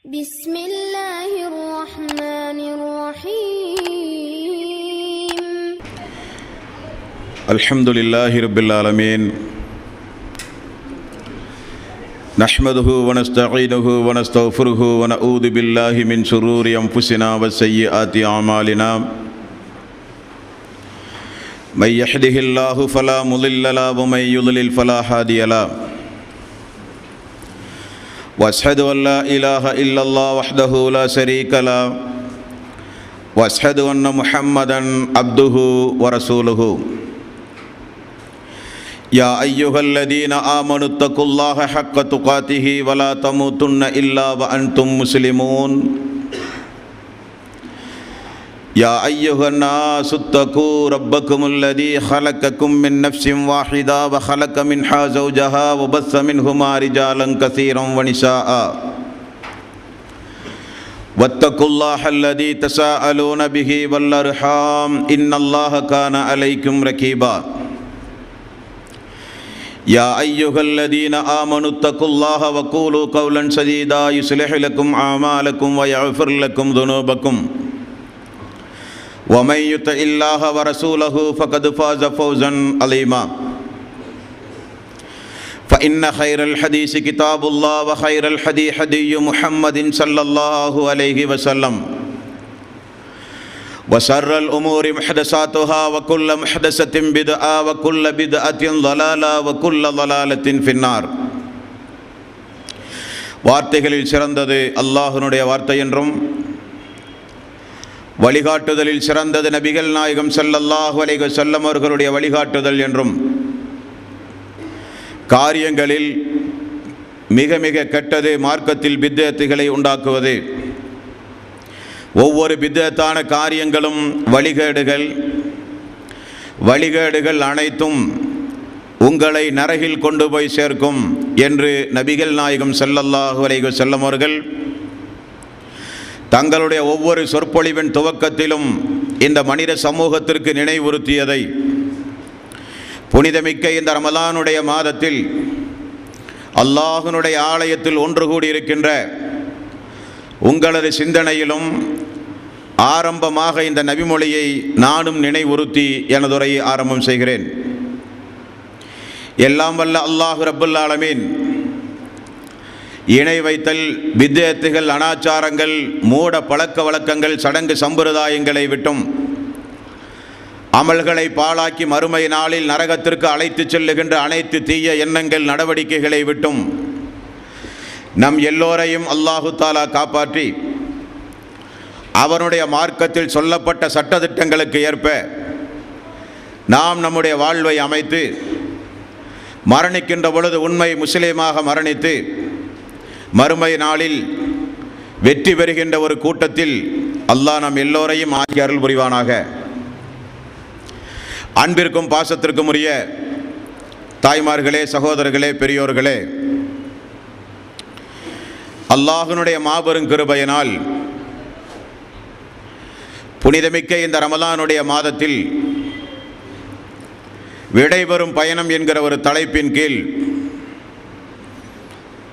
بسم الله الرحمن الرحيم الحمد لله رب العالمين نحمده ونستعينه ونستغفره ونعوذ بالله من شرور أنفسنا وسيئات أعمالنا من يهده الله فلا مضل له ومن يضلل فلا هادي له وأشهد أن لا إله إلا الله وحده لا شريك له وأشهد أن محمدا عبده ورسوله يا أيها الذين آمنوا اتقوا الله حق تقاته ولا تموتن إلا وأنتم مسلمون يا أيها الناس اتقوا ربكم الذي خلقكم من نفس واحدة وخلق منها زوجها وبث منهما رجالا كثيرا ونساء واتقوا الله الذي تساءلون به والأرحام إن الله كان عليكم رقيبا يا أيها الذين آمنوا اتقوا الله وقولوا قولا سديدا يصلح لكم أعمالكم ويغفر لكم ذنوبكم ومن يطع الله ورسوله فقد فاز فوزا عظيما فإن خير الحديث كتاب الله وخير الهدي هدي محمد صلى الله عليه وسلم وشر الأمور محدثاتها وكل محدثة بدعة وكل بدعة ضلالة وكل ضلالة في النار. வார்த்தைகளில் சிறந்தது அல்லாஹ்வுடைய வார்த்தை என்றும் வழிகாட்டுதலில் சிறந்தது நபிகள் நாயகம் ஸல்லல்லாஹு அலைஹி வஸல்லம் அவர்களுடைய வழிகாட்டுதல் என்றும் காரியங்களில் மிக மிக கெட்டது மார்க்கத்தில் பித்அத்துகளை உண்டாக்குவது. ஒவ்வொரு பித்அத்தான காரியங்களும் வழிகேடுகள் அனைத்தும் உங்களை நரகில் கொண்டு போய் சேர்க்கும் என்று நபிகள் நாயகம் ஸல்லல்லாஹு அலைஹி வஸல்லம் அவர்கள் தங்களுடைய ஒவ்வொரு சொற்பொழிவின் துவக்கத்திலும் இந்த மனித சமூகத்திற்கு நினைவுறுத்தியதை புனிதமிக்க இந்த ரமலானுடைய மாதத்தில் அல்லாஹ்வினுடைய ஆலயத்தில் ஒன்று கூடியிருக்கின்ற உங்களது சிந்தனையிலும் ஆரம்பமாக இந்த நபிமொழியை நானும் நினைவுறுத்தி எனது உரையை ஆரம்பம் செய்கிறேன். எல்லாம் வல்ல அல்லாஹ் ரப்புல் ஆலமீன் இணை வைத்தல், பித்அத்துகள், அனாச்சாரங்கள், மூட பழக்க வழக்கங்கள், சடங்கு சம்பிரதாயங்களை விட்டும் அமல்களை பாழாக்கி மறுமை நாளில் நரகத்திற்கு அழைத்து செல்லுகின்ற அனைத்து தீய எண்ணங்கள், நடவடிக்கைகளை விட்டும் நம் எல்லோரையும் அல்லாஹு தாலா காப்பாற்றி அவனுடைய மார்க்கத்தில் சொல்லப்பட்ட சட்டதிட்டங்களுக்கு ஏற்ப நாம் நம்முடைய வாழ்வை அமைத்து மரணிக்கின்ற பொழுது உண்மை முஸ்லீமாக மரணித்து மறுமை நாளில் வெற்றி பெறுகின்ற ஒரு கூட்டத்தில் அல்லாஹ் நம் எல்லோரையும் ஆக்கி அருள் புரிவானாக. அன்பிற்கும் பாசத்திற்கும் உரிய தாய்மார்களே, சகோதரர்களே, பெரியோர்களே, அல்லாஹ்வினுடைய மாபெரும் கிருபையினால் புனிதமிக்க இந்த ரமலானுடைய மாதத்தில் விடைபெறும் பயணம் என்கிற ஒரு தலைப்பின் கீழ்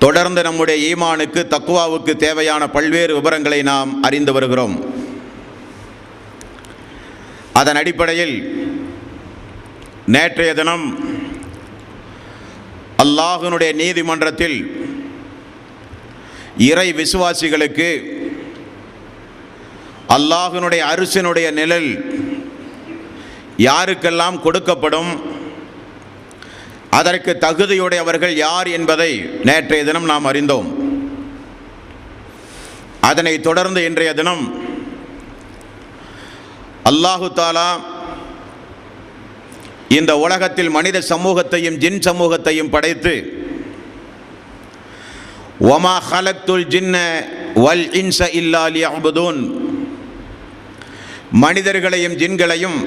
தொடர்ந்து நம்முடைய ஈமானுக்கு, தக்வாவுக்கு தேவையான பல்வேறு விவரங்களை நாம் அறிந்து வருகிறோம். அதன் அடிப்படையில் நேற்றைய தினம் அல்லாஹ்வினுடைய நீதிமன்றத்தில் இறை விசுவாசிகளுக்கு அல்லாஹ்வினுடைய அரிசினுடைய நிழல் யாருக்கெல்லாம் கொடுக்கப்படும், அதற்கு தகுதியுடையவர்கள் யார் என்பதை நேற்றைய தினம் நாம் அறிந்தோம். அதனை தொடர்ந்து இன்றைய தினம் அல்லாஹு தாலா இந்த உலகத்தில் மனித சமூகத்தையும் ஜின் சமூகத்தையும் படைத்து வமா ஹலக்துல் ஜின்ன வல் இன்ஸ இல்லா லியஅ்புதூன், மனிதர்களையும் ஜின்களையும்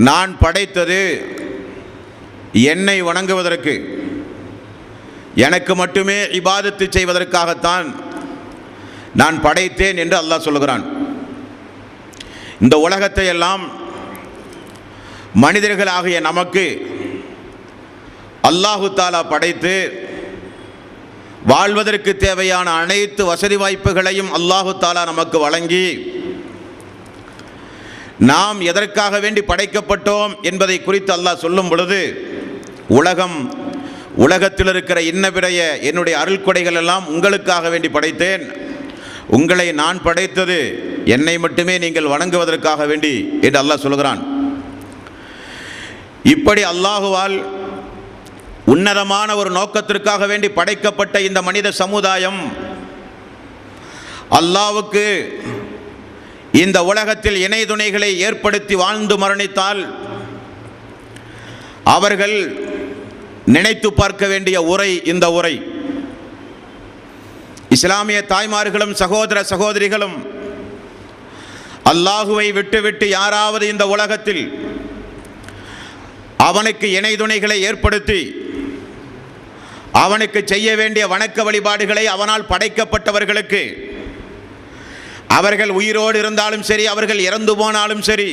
நான் படைத்தது என்னை வணங்குவதற்கு, எனக்கு மட்டுமே இபாதத்து செய்வதற்காகத்தான் நான் படைத்தேன் என்று அல்லாஹ் சொல்லுகிறான். இந்த உலகத்தை எல்லாம் மனிதர்களாகிய நமக்கு அல்லாஹு தாலா படைத்து வாழ்வதற்கு தேவையான அனைத்து வசதி வாய்ப்புகளையும் அல்லாஹு தாலா நமக்கு வழங்கி, நாம் எதற்காக வேண்டி படைக்கப்பட்டோம் என்பதை குறித்து அல்லாஹ் சொல்லும் பொழுது, உலகத்தில் இருக்கிற இன்னபிறைய என்னுடைய அருள்கொடைகள் எல்லாம் உங்களுக்காக வேண்டி படைத்தேன், உங்களை நான் படைத்தது என்னை மட்டுமே நீங்கள் வணங்குவதற்காக வேண்டி என்று அல்லாஹ் சொல்கிறான். இப்படி அல்லாஹுவால் உன்னதமான ஒரு நோக்கத்திற்காக வேண்டி படைக்கப்பட்ட இந்த மனித சமுதாயம் அல்லாஹ்வுக்கு இந்த உலகத்தில் இணை துணைகளை ஏற்படுத்தி வாழ்ந்து மரணித்தால் அவர்கள் நினைத்து பார்க்க வேண்டிய உரை இந்த உரை. இஸ்லாமிய தாய்மார்களும் சகோதர சகோதரிகளும், அல்லாஹுவை விட்டுவிட்டு யாராவது இந்த உலகத்தில் அவனுக்கு இணை துணைகளை ஏற்படுத்தி அவனுக்கு செய்ய வேண்டிய வணக்க வழிபாடுகளை அவனால் படைக்கப்பட்டவர்களுக்கு, அவர்கள் உயிரோடு இருந்தாலும் சரி, அவர்கள் இறந்து போனாலும் சரி,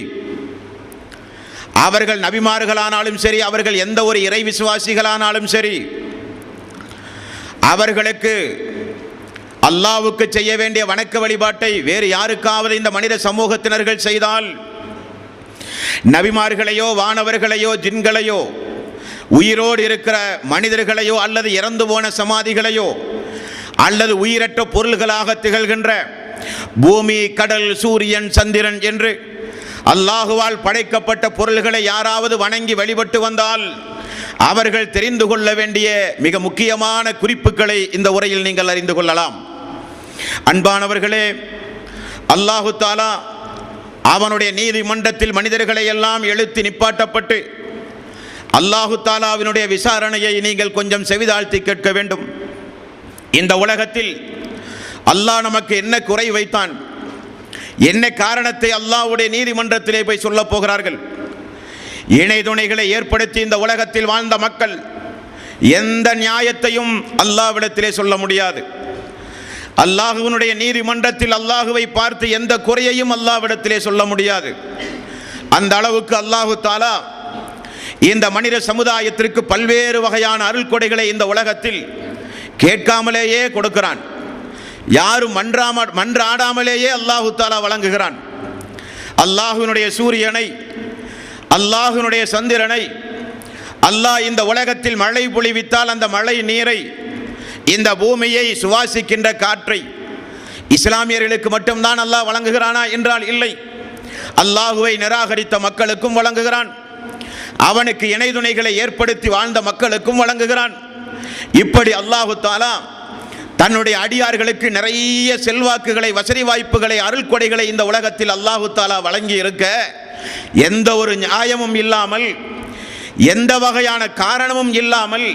அவர்கள் நபிமார்களானாலும் சரி, அவர்கள் எந்த ஒரு இறை விசுவாசிகளானாலும் சரி, அவர்களுக்கு அல்லாஹ்வுக்கு செய்ய வேண்டிய வணக்க வழிபாட்டை வேறு யாருக்காவது இந்த மனித சமூகத்தினர்கள் செய்தால், நபிமார்களையோ வானவர்களையோ ஜின்களையோ உயிரோடு இருக்கிற மனிதர்களையோ அல்லது இறந்து போன சமாதிகளையோ அல்லது உயிரற்ற பொருள்களாக திகழ்கின்ற பூமி, கடல், சூரியன், சந்திரன் என்று அல்லாஹுவால் படைக்கப்பட்ட பொருள்களை யாராவது வணங்கி வழிபட்டு வந்தால் அவர்கள் தெரிந்து கொள்ள வேண்டிய மிக முக்கியமான குறிப்புகளை இந்த உரையில் நீங்கள் அறிந்து கொள்ளலாம். அன்பானவர்களே, அல்லாஹு தாலா அவனுடைய நீதிமன்றத்தில் மனிதர்களை எல்லாம் எழுத்தி நிப்பாட்டப்பட்டு அல்லாஹு தாலாவினுடைய விசாரணையை நீங்கள் கொஞ்சம் செவிதாழ்த்தி கேட்க வேண்டும். இந்த உலகத்தில் அல்லாஹ் நமக்கு என்ன குறை வைத்தான், என்ன காரணத்தை அல்லாஹ்வுடைய நீதிமன்றத்திலே போய் சொல்ல போகிறார்கள். இணை துணைகளை ஏற்படுத்தி இந்த உலகத்தில் வாழ்ந்த மக்கள் எந்த நியாயத்தையும் அல்லாஹ்விடத்திலே சொல்ல முடியாது. அல்லாஹ்வினுடைய நீதிமன்றத்தில் அல்லாஹுவை பார்த்து எந்த குறையையும் அல்லாஹ்விடத்திலே சொல்ல முடியாது. அந்த அளவுக்கு அல்லாஹு தாலா இந்த மனித சமுதாயத்திற்கு பல்வேறு வகையான அருள்கொடைகளை இந்த உலகத்தில் கேட்காமலேயே கொடுக்கிறான். யாரும் மன்றாடாமலேயே அல்லாஹு தாலா வழங்குகிறான். அல்லாஹ்வினுடைய சூரியனை, அல்லாஹ்வினுடைய சந்திரனை, அல்லாஹ் இந்த உலகத்தில் மழை பொழிவித்தால் அந்த மழை நீரை, இந்த பூமியை, சுவாசிக்கின்ற காற்றை இஸ்லாமியர்களுக்கு மட்டும்தான் அல்லாஹ் வழங்குகிறானா என்றால் இல்லை, அல்லாஹுவை நிராகரித்த மக்களுக்கும் வழங்குகிறான், அவனுக்கு இணை துணைகளை ஏற்படுத்தி வாழ்ந்த மக்களுக்கும் வழங்குகிறான். இப்படி அல்லாஹு தாலா தன்னுடைய அடியார்களுக்கு நிறைய செல்வாக்குகளை, வசதி வாய்ப்புகளை, அருள்கொடைகளை இந்த உலகத்தில் அல்லாஹு தாலா வழங்கி இருக்க, எந்த ஒரு நியாயமும் இல்லாமல், எந்த வகையான காரணமும் இல்லாமல்,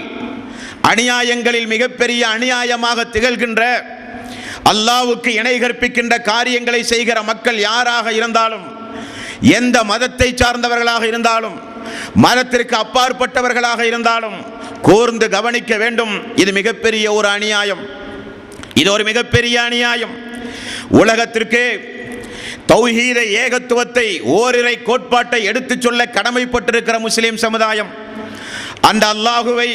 அநியாயங்களில் மிகப்பெரிய அநியாயமாக திகழ்கின்ற, அல்லாஹ்வுக்கு இணை கற்பிக்கின்ற காரியங்களை செய்கிற மக்கள் யாராக இருந்தாலும், எந்த மதத்தை சார்ந்தவர்களாக இருந்தாலும், மதத்திற்கு அப்பாற்பட்டவர்களாக இருந்தாலும் கூர்ந்து கவனிக்க வேண்டும். இது மிகப்பெரிய ஒரு அநியாயம், இது ஒரு மிகப்பெரிய அநியாயம். உலகத்திற்கு தௌஹீத ஏகத்துவத்தை, ஓரிரை கோட்பாட்டை எடுத்துச் சொல்ல கடமைப்பட்டிருக்கிற முஸ்லிம் சமுதாயம் அந்த அல்லாஹுவை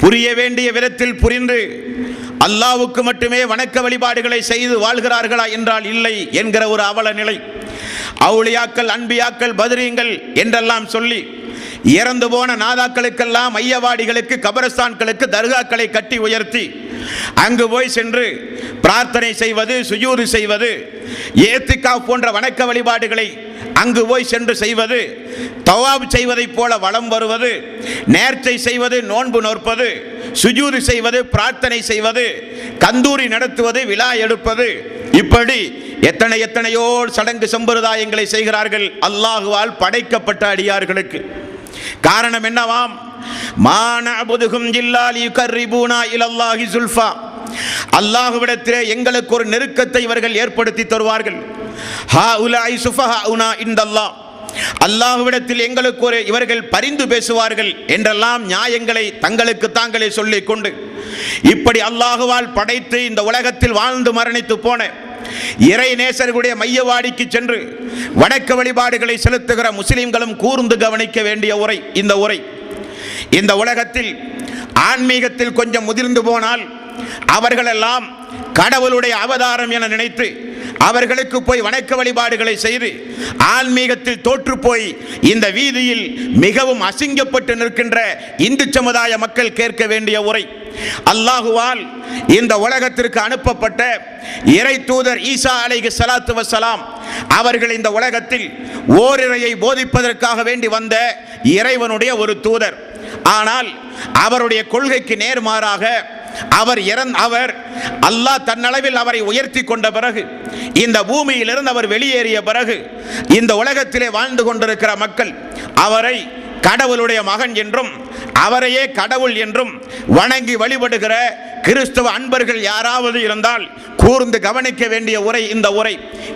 புரிய வேண்டிய விதத்தில் புரிந்து அல்லாஹ்வுக்கு மட்டுமே வணக்க வழிபாடுகளை செய்து வாழ்கிறார்களா என்றால் இல்லை என்கிற ஒரு அவல நிலை. அவுலியாக்கள், அன்பியாக்கள், பத்ரீங்கள் என்றெல்லாம் சொல்லி இறந்து போன நாதாக்களுக்கெல்லாம், மையவாடிகளுக்கு, கபரஸ்தான்களுக்கு தர்காக்களை கட்டி உயர்த்தி அங்கு போய் சென்று பிரார்த்தனை செய்வது, சுஜூது செய்வது, ஏத்திகாஃப் போன்ற வணக்க வழிபாடுகளை அங்கு போய் சென்று செய்வது, தவாப் செய்வதைப் போல வலம் வருவது, நேர்ச்சை செய்வது, நோன்பு நோற்பது, சுஜூது செய்வது, பிரார்த்தனை செய்வது, கந்தூரி நடத்துவது, விழா எடுப்பது, இப்படி எத்தனையோ சடங்கு சம்பிரதாயங்களை செய்கிறார்கள் அல்லாஹுவால் படைக்கப்பட்ட அடியார்களுக்கு. காரணம் என்னவாம்? மானஅபுதுஹும் இல்லா லியுகர்ரிபூனா இலல்லாஹி ஸுல்ஃபா, அல்லாஹ்விடத்திலே எங்களுக்கு ஒரு நெருக்கத்தை இவர்கள் ஏற்படுத்தி தருவார்கள். ஹாஉலாஇ ஸுஃபஹாஉனா இன்தல்லாஹ், அல்லாஹ்விடத்தில் எங்களுக்கு ஒரு இவர்கள் பரிந்து பேசுவார்கள் என்றெல்லாம் நியாயங்களை தங்களுக்கு தாங்களே சொல்லிக் கொண்டு இப்படி அல்லாஹுவால் படைத்து இந்த உலகத்தில் வாழ்ந்து மரணித்து போன இறை நேசர்களுடைய மையவாடிக்கு சென்று வணக்க வழிபாடுகளை செலுத்துகிற முஸ்லிம்களும் கூர்ந்து கவனிக்க வேண்டிய உரை இந்த உரை. இந்த உலகத்தில் ஆன்மீகத்தில் கொஞ்சம் முதிர்ந்து போனால் அவர்களெல்லாம் கடவுளுடைய அவதாரம் என நினைத்து அவர்களுக்கு போய் வணக்க வழிபாடுகளை செய்து ஆன்மீகத்தில் தோற்று போய் இந்த வீதியில் மிகவும் அசிங்கப்பட்டு நிற்கின்ற இந்து சமுதாய மக்கள் கேட்க வேண்டிய உரை. அல்லாஹுவால் இந்த உலகத்திற்கு அனுப்பப்பட்ட இறை தூதர் ஈசா அலைஹிஸ்ஸலாத்து வஸ்ஸலாம் அவர்கள் இந்த உலகத்தில் ஓரிரையை போதிப்பதற்காக வேண்டி வந்த இறைவனுடைய ஒரு தூதர். ஆனால் அவருடைய கொள்கைக்கு நேர்மாறாக அவர் அல்லாஹ் தன்னளவில் அவரை உயர்த்தி கொண்ட பிறகு, இந்த பூமியிலிருந்து அவர் வெளியேறிய பிறகு, இந்த உலகத்திலே வாழ்ந்து கொண்டிருக்கிற மக்கள் அவரை கடவுளுடைய மகன் என்றும் அவரையே கடவுள் என்றும் வணங்கி வழிபடுகிற கிறிஸ்தவ அன்பர்கள் யாராவது இருந்தால் கூர்ந்து கவனிக்க வேண்டிய உரை இந்த உரை.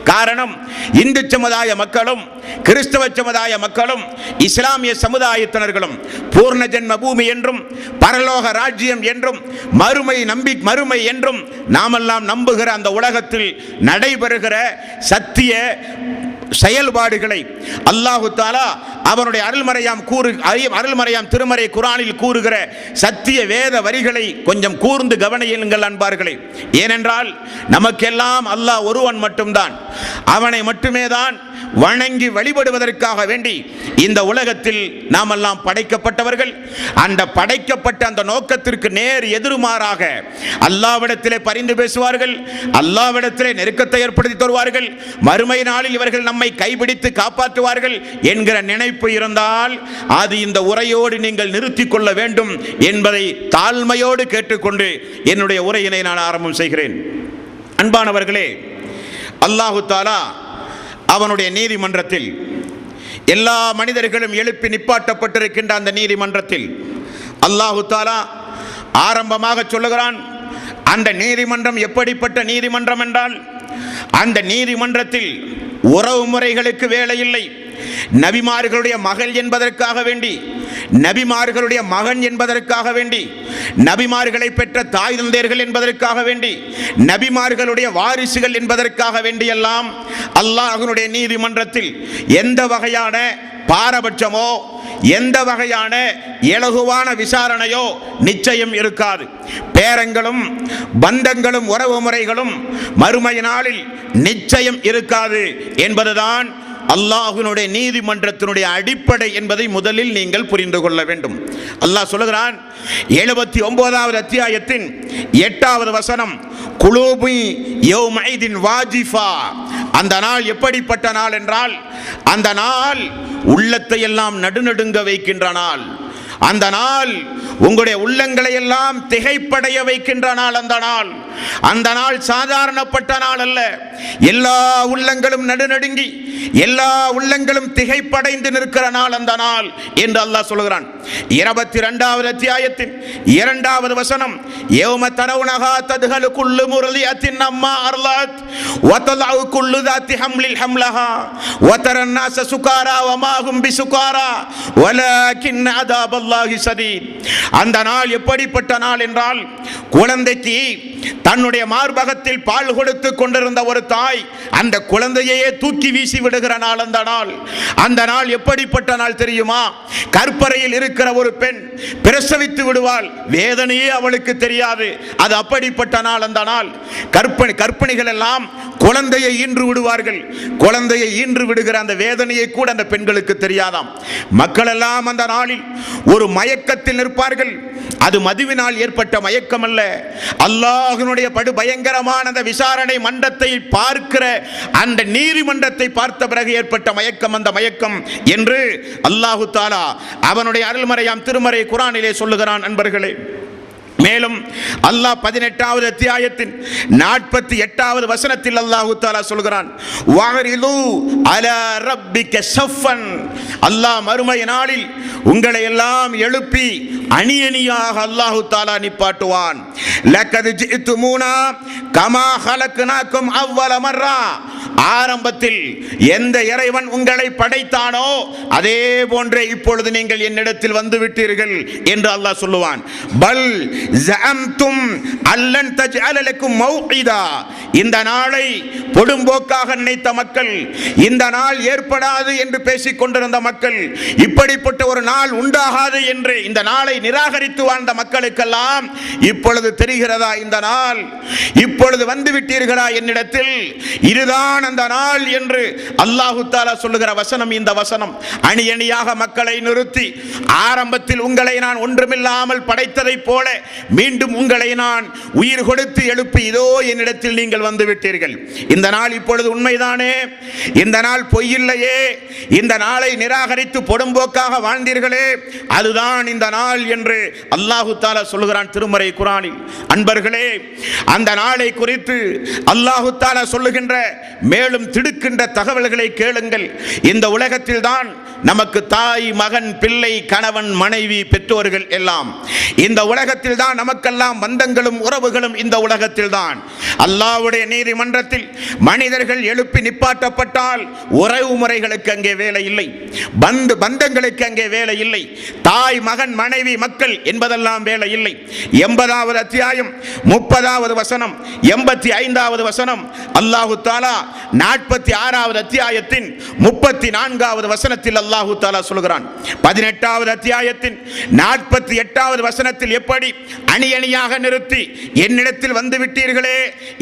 காரணம், இந்து சமுதாய மக்களும் கிறிஸ்தவ சமுதாய மக்களும் இஸ்லாமிய சமுதாயத்தினர்களும் பூர்ண ஜென்ம பூமி என்றும் பரலோக ராஜ்யம் என்றும் மறுமை என்றும் நாமெல்லாம் நம்புகிற அந்த உலகத்தில் நடைபெறுகிற சத்திய செயல்பாடுகளை அல்லாஹு தஆலா அவனுடைய அருள்மறையாம் திருமறை குர்ஆனில் கூறுகிற சத்திய வேத வரிகளை கொஞ்சம் கூர்ந்து கவனியுங்கள் அன்பார்களே. ஏனென்றால் நமக்கெல்லாம் அல்லாஹ் ஒருவன் மட்டும்தான், அவனை மட்டுமே தான் வணங்கி வழிபடுவதற்காக வேண்டி இந்த உலகத்தில் நாமெல்லாம் படைக்கப்பட்டவர்கள். அந்த படைக்கப்பட்ட அந்த நோக்கத்திற்கு நேர் எதிர்மாறாக அல்லாஹ்விடத்திலே பரிந்து பேசுவார்கள், அல்லாஹ்விடத்திலே நெருக்கத்தை ஏற்படுத்தி தருவார்கள், மறுமை நாளில் இவர்கள் நம்மை கைபிடித்து காப்பாற்றுவார்கள் என்கிற நினைப்பு இருந்தால் அது இந்த உரையோடு நீங்கள் நிறுத்திக் கொள்ள வேண்டும் என்பதை தாழ்மையோடு கேட்டுக்கொண்டு என்னுடைய உரையினை நான் ஆரம்பம் செய்கிறேன். அன்பானவர்களே, அல்லாஹு தஆலா அவனுடைய நீதிமன்றத்தில் எல்லா மனிதர்களும் எழுப்பி நிப்பாட்டப்பட்டிருக்கின்ற அந்த நீதிமன்றத்தில் அல்லாஹு தஆலா ஆரம்பமாக சொல்லுகிறான், அந்த நீதிமன்றம் எப்படிப்பட்ட நீதிமன்றம் என்றால், அந்த நீதிமன்றத்தில் உறவு முறைகளுக்கு வேலை இல்லை. நபிமார்களுடைய மகள் என்பதற்காக வேண்டி, நபிமார்களுடைய மகன் என்பதற்காக வேண்டி, நபிமார்களை பெற்ற தாய் தந்தையர்கள் என்பதற்காக வேண்டி, நபிமார்களுடைய வாரிசுகள் என்பதற்காக வேண்டியெல்லாம் அல்லாஹ்வுடைய நீதிமன்றத்தில் எந்த வகையான பாரபட்சமோ எந்த வகையான இலகுவான விசாரணையோ நிச்சயம் இருக்காது. பேரங்களும் பந்தங்களும் உறவு முறைகளும் மறுமை நாளில் நிச்சயம் இருக்காது என்பதுதான் அல்லாஹ்வினுடைய நீதிமன்றத்தினுடைய அடிப்படை என்பதை முதலில் நீங்கள் புரிந்து கொள்ள வேண்டும். அல்லாஹ் சொல்லுகிறான் 79வது அத்தியாயத்தின் 8வது வசனம், குலூபு யௌமைதின் வாஜிஃபா. அந்த நாள் எப்படிப்பட்ட நாள் என்றால், அந்த நாள் உள்ளத்தை எல்லாம் நடுநடுங்க வைக்கின்ற நாள். அந்த நாள் உங்களுடைய உள்ளங்களை எல்லாம் திகைப்படைய வைக்கின்ற நாள். அந்த நாள் சாதாரணப்பட்ட நாள் அல்ல. எல்லா உள்ளங்களும் நடுநடுங்கி எல்லா உள்ளங்களும் திகைப்படைந்து நிற்கிற நாள் அந்த நாள் என்று அல்லாஹ் சொல்கிறான். 22வது அத்தியாயத்தின் 2வது வசனம், யௌம தரவுனஹா தத்ஹலு குல்லு முர்லியத்தின் அம்மா அர்லத் வதலஉ குல்லு ذات حمل حملها وترى الناس سكارى وما هم بسكارى ولكن عذاب الله شديد. அந்த நாள் எப்படிப்பட்ட நாள் என்றால், குழந்தைக்கு தன்னுடைய மார்பகத்தில் பால் கொடுத்து கொண்டிருந்த ஒரு தாய் அந்த குழந்தையே தூக்கி வீசி விடுகிற நாள் அந்த நாள். அந்த நாள் எப்படிப்பட்ட நாள் தெரியுமா? கற்பறையில் இருக்கிற ஒரு பெண் பிரசவித்து விடுவாள், வேதனையே அவளுக்கு தெரியாது. அது அப்படிப்பட்ட நாள் அந்த நாள். கர்ப்பிணிகள் எல்லாம் குழந்தையை ஈன்று விடுவார்கள். குழந்தையை ஈன்று விடுகிற அந்த வேதனையை கூட அந்த பெண்களுக்கு தெரியாதாம். மக்கள் எல்லாம் அந்த நாளில் ஒரு மயக்கத்தில் நிற்பார்கள். அது மதுவினால் ஏற்பட்ட மயக்கம் அல்ல, அல்லாஹ்வினுடைய படு பயங்கரமான அந்த விசாரணை மன்றத்தை பார்க்கிற அந்த நீதிமன்றத்தை பார்த்த பிறகு ஏற்பட்ட மயக்கம் அந்த மயக்கம் என்று அல்லாஹு தஆலா அவனுடைய அருள்மறையாம் திருமறை குர்ஆனிலே சொல்லுகிறான். அன்பர்களே, மேலும் அல்லாஹ் 18வது அத்தியாயத்தின் 48வது வசனத்தில் அல்லாஹு தஆலா சொல்கிறான், வஅரிது அலா ரப்பிக ஸஃபன். அல்லாஹ் மறுமை நாளில் உங்களை எல்லாம் எழுப்பி அணி அணியாக அல்லாஹு தஆலா நிப்பாட்டுவான். லக்கத் ஜிதுமுனா கமா ஹலக்னாக்கும் அவ்வல மர்ரா. ஆரம்பத்தில் எந்த இறைவன் உங்களை படைத்தானோ அதே போன்றே இப்பொழுது நீங்கள் என்னிடத்தில் வந்து விட்டீர்கள் என்று அல்லாஹ் சொல்லுவான். பல் ஜஅம்தும் அல்லன் தஜ்அல லக்கும் மௌஇதா. இந்த நாளை பொடும்போக்காக நினைத்த மக்கள், இந்த நாள் ஏற்படாது என்று பேசிக் கொண்டிருந்த மக்கள், இப்படிப்பட்ட ஒரு நாள் உண்டாகாது என்று இந்த நாளை நிராகரித்து வாழ்ந்த மக்களுக்கெல்லாம் இப்பொழுது தெரிகிறதா இந்த நாள்? இப்பொழுது வந்து விட்டீர்களா என்னிடத்தில்? இதுதான் அந்த நாள் என்று அல்லாஹு தஆலா சொல்லுகிற வசனம் இந்த வசனம். அணி அணியாக மக்களை நிறுத்தி, ஆரம்பத்தில் உங்களை நான் ஒன்றுமில்லாமல் படைத்ததைப் போல மீண்டும் உங்களை நான் உயிர் கொடுத்து எழுப்பி இதோ என்னிடத்தில் நீங்கள் வந்து விட்டீர்கள். இந்த நாள் இப்பொழுது உண்மைதானே? இந்த நாள் பொய்யில்லையே? இந்த நாளை நிராகரித்து பொடும்போக்காக வாழ்ந்தீர்களே, அதுதான் இந்த நாள் என்று அல்லாஹு தஆலா சொல்லுகிறான் திருமறை குர்ஆனில். அன்பர்களே, அந்த நாளை குறித்து அல்லாஹு தஆலா சொல்லுகின்ற மேலும் திடுக்கின்ற தகவல்களை கேளுங்கள். இந்த உலகத்தில் தான் நமக்கு தாய், மகன், பிள்ளை, கணவன், மனைவி, பெற்றோர்கள் எல்லாம் இந்த உலகத்தில் தான். நமக்கெல்லாம் பந்தங்களும் உறவுகளும் இந்த உலகத்தில் தான். அல்லாஹ்வுடைய நீதிமன்றத்தில் மனிதர்கள் எழுப்பி நிப்பாட்டப்பட்டால் உறவு முறைகளுக்கு அங்கே வேலை இல்லை, பந்தங்களுக்கு அங்கே வேலை இல்லை, தாய், மகன், மனைவி, மக்கள் என்பதெல்லாம் வேலை இல்லை. 80வது அத்தியாயம் 30வது வசனம், 85வது வசனம், அல்லாஹு தஆலா 46வது அத்தியாயத்தின் 34வது வசனத்தில் அல்லாஹு தஆலா சொல்கிறான். 18வது அத்தியாயத்தின் 48வது வசனத்தில் எப்படி அணி அணியாக நிறுத்தி என்னிடத்தில் வந்து விட்டீர்களே,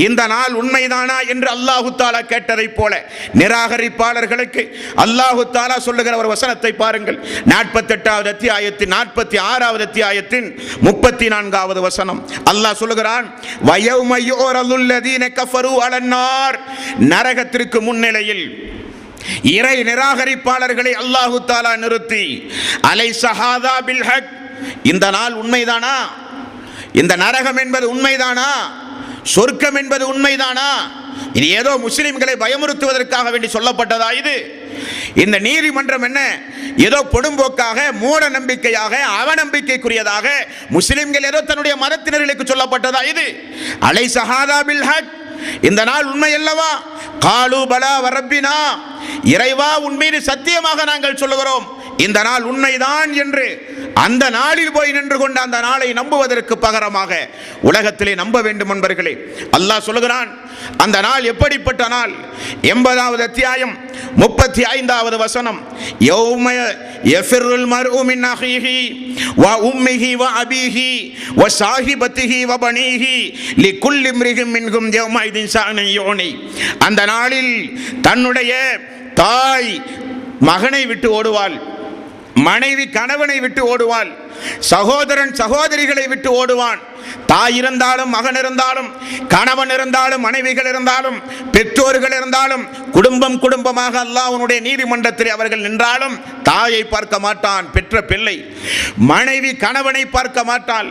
இந்த நாள் உண்மைதானா என்று அல்லாஹு தஆலா கேட்டதைப் போல நிராகரிப்பாளர்களுக்கு அல்லாஹு தஆலா சொல்லுகிற ஒரு வசனத்தை பாருங்கள். 48வது அத்தியாயத்தின் 46வது அத்தியாயத்தின் 34வது வசனம் அல்லாஹ் சொல்லுகிறான், வயௌம யுரதுல் லதீன கஃபரு அலன்னார், நரகத்திற்கு முன்னிலையில் இறை நிராகரிப்பாளர்களை அல்லாஹு தஆலா நிறுத்தி, அலைஸ ஹாதா பில் ஹக், இந்த நாள் உண்மைதானா? இந்த நரகம் என்பது உண்மைதானா? சொர்க்கம் என்பது உண்மைதானா? இது ஏதோ முஸ்லிம்களை பயமுறுத்துவதற்காக வேண்டி சொல்லப்பட்டதா? இது இந்த நீதிமன்றம் என்ன ஏதோ பொடும்போக்காக, மூட நம்பிக்கையாக, அவநம்பிக்கைக்குரியதாக முஸ்லிம்கள் ஏதோ தன்னுடைய மதத்தினர்களுக்கு சொல்லப்பட்டதா? இது அலைஸ ஹாதா பில் ஹக், இந்த நாள் உண்மை அல்லவா? காலு பலா வரப்பினா, இறைவா உன் மீது சத்தியமாக நாங்கள் சொல்லுகிறோம் இந்த நாள் உண்மைதான் என்று அந்த நாளில் போய் நின்று கொண்டு அந்த நாளை நம்புவதற்கு பகரமாக உலகத்திலே நம்ப வேண்டும் என்பர்களே. அல்லாஹ் சொல்லுகிறான் அந்த நாள் எப்படிப்பட்ட நாள்? 80வது அத்தியாயம் 35வது வசனம், யௌம யஃபிருல் மர்உ மின் அஹீஹி வ உம்மிஹி வ அபீஹி வ ஸாஹிபத்திஹி வ பனீஹி லிகுல்லி இம்ரிஹின் மின்ஹும் யௌமைதின் ஷஅனன் யுக்னி, அந்த நாளில் தன்னுடைய தாய் மகனை விட்டு ஓடுவாள், மனைவி கணவனை விட்டு ஓடுவாள், சகோதரன் சகோதரிகளை விட்டு ஓடுவான். தாய் இருந்தாலும், மகன் இருந்தாலும், கணவன் இருந்தாலும், மனைவிகள் இருந்தாலும், பெற்றோர்கள் இருந்தாலும், குடும்பம் குடும்பமாக அல்லாஹ்வுடைய நீதிமன்றத்தில் அவர்கள் நின்றாலும் தாயை பார்க்க மாட்டான் பெற்ற பிள்ளை, மனைவி கணவனை பார்க்க மாட்டாள்,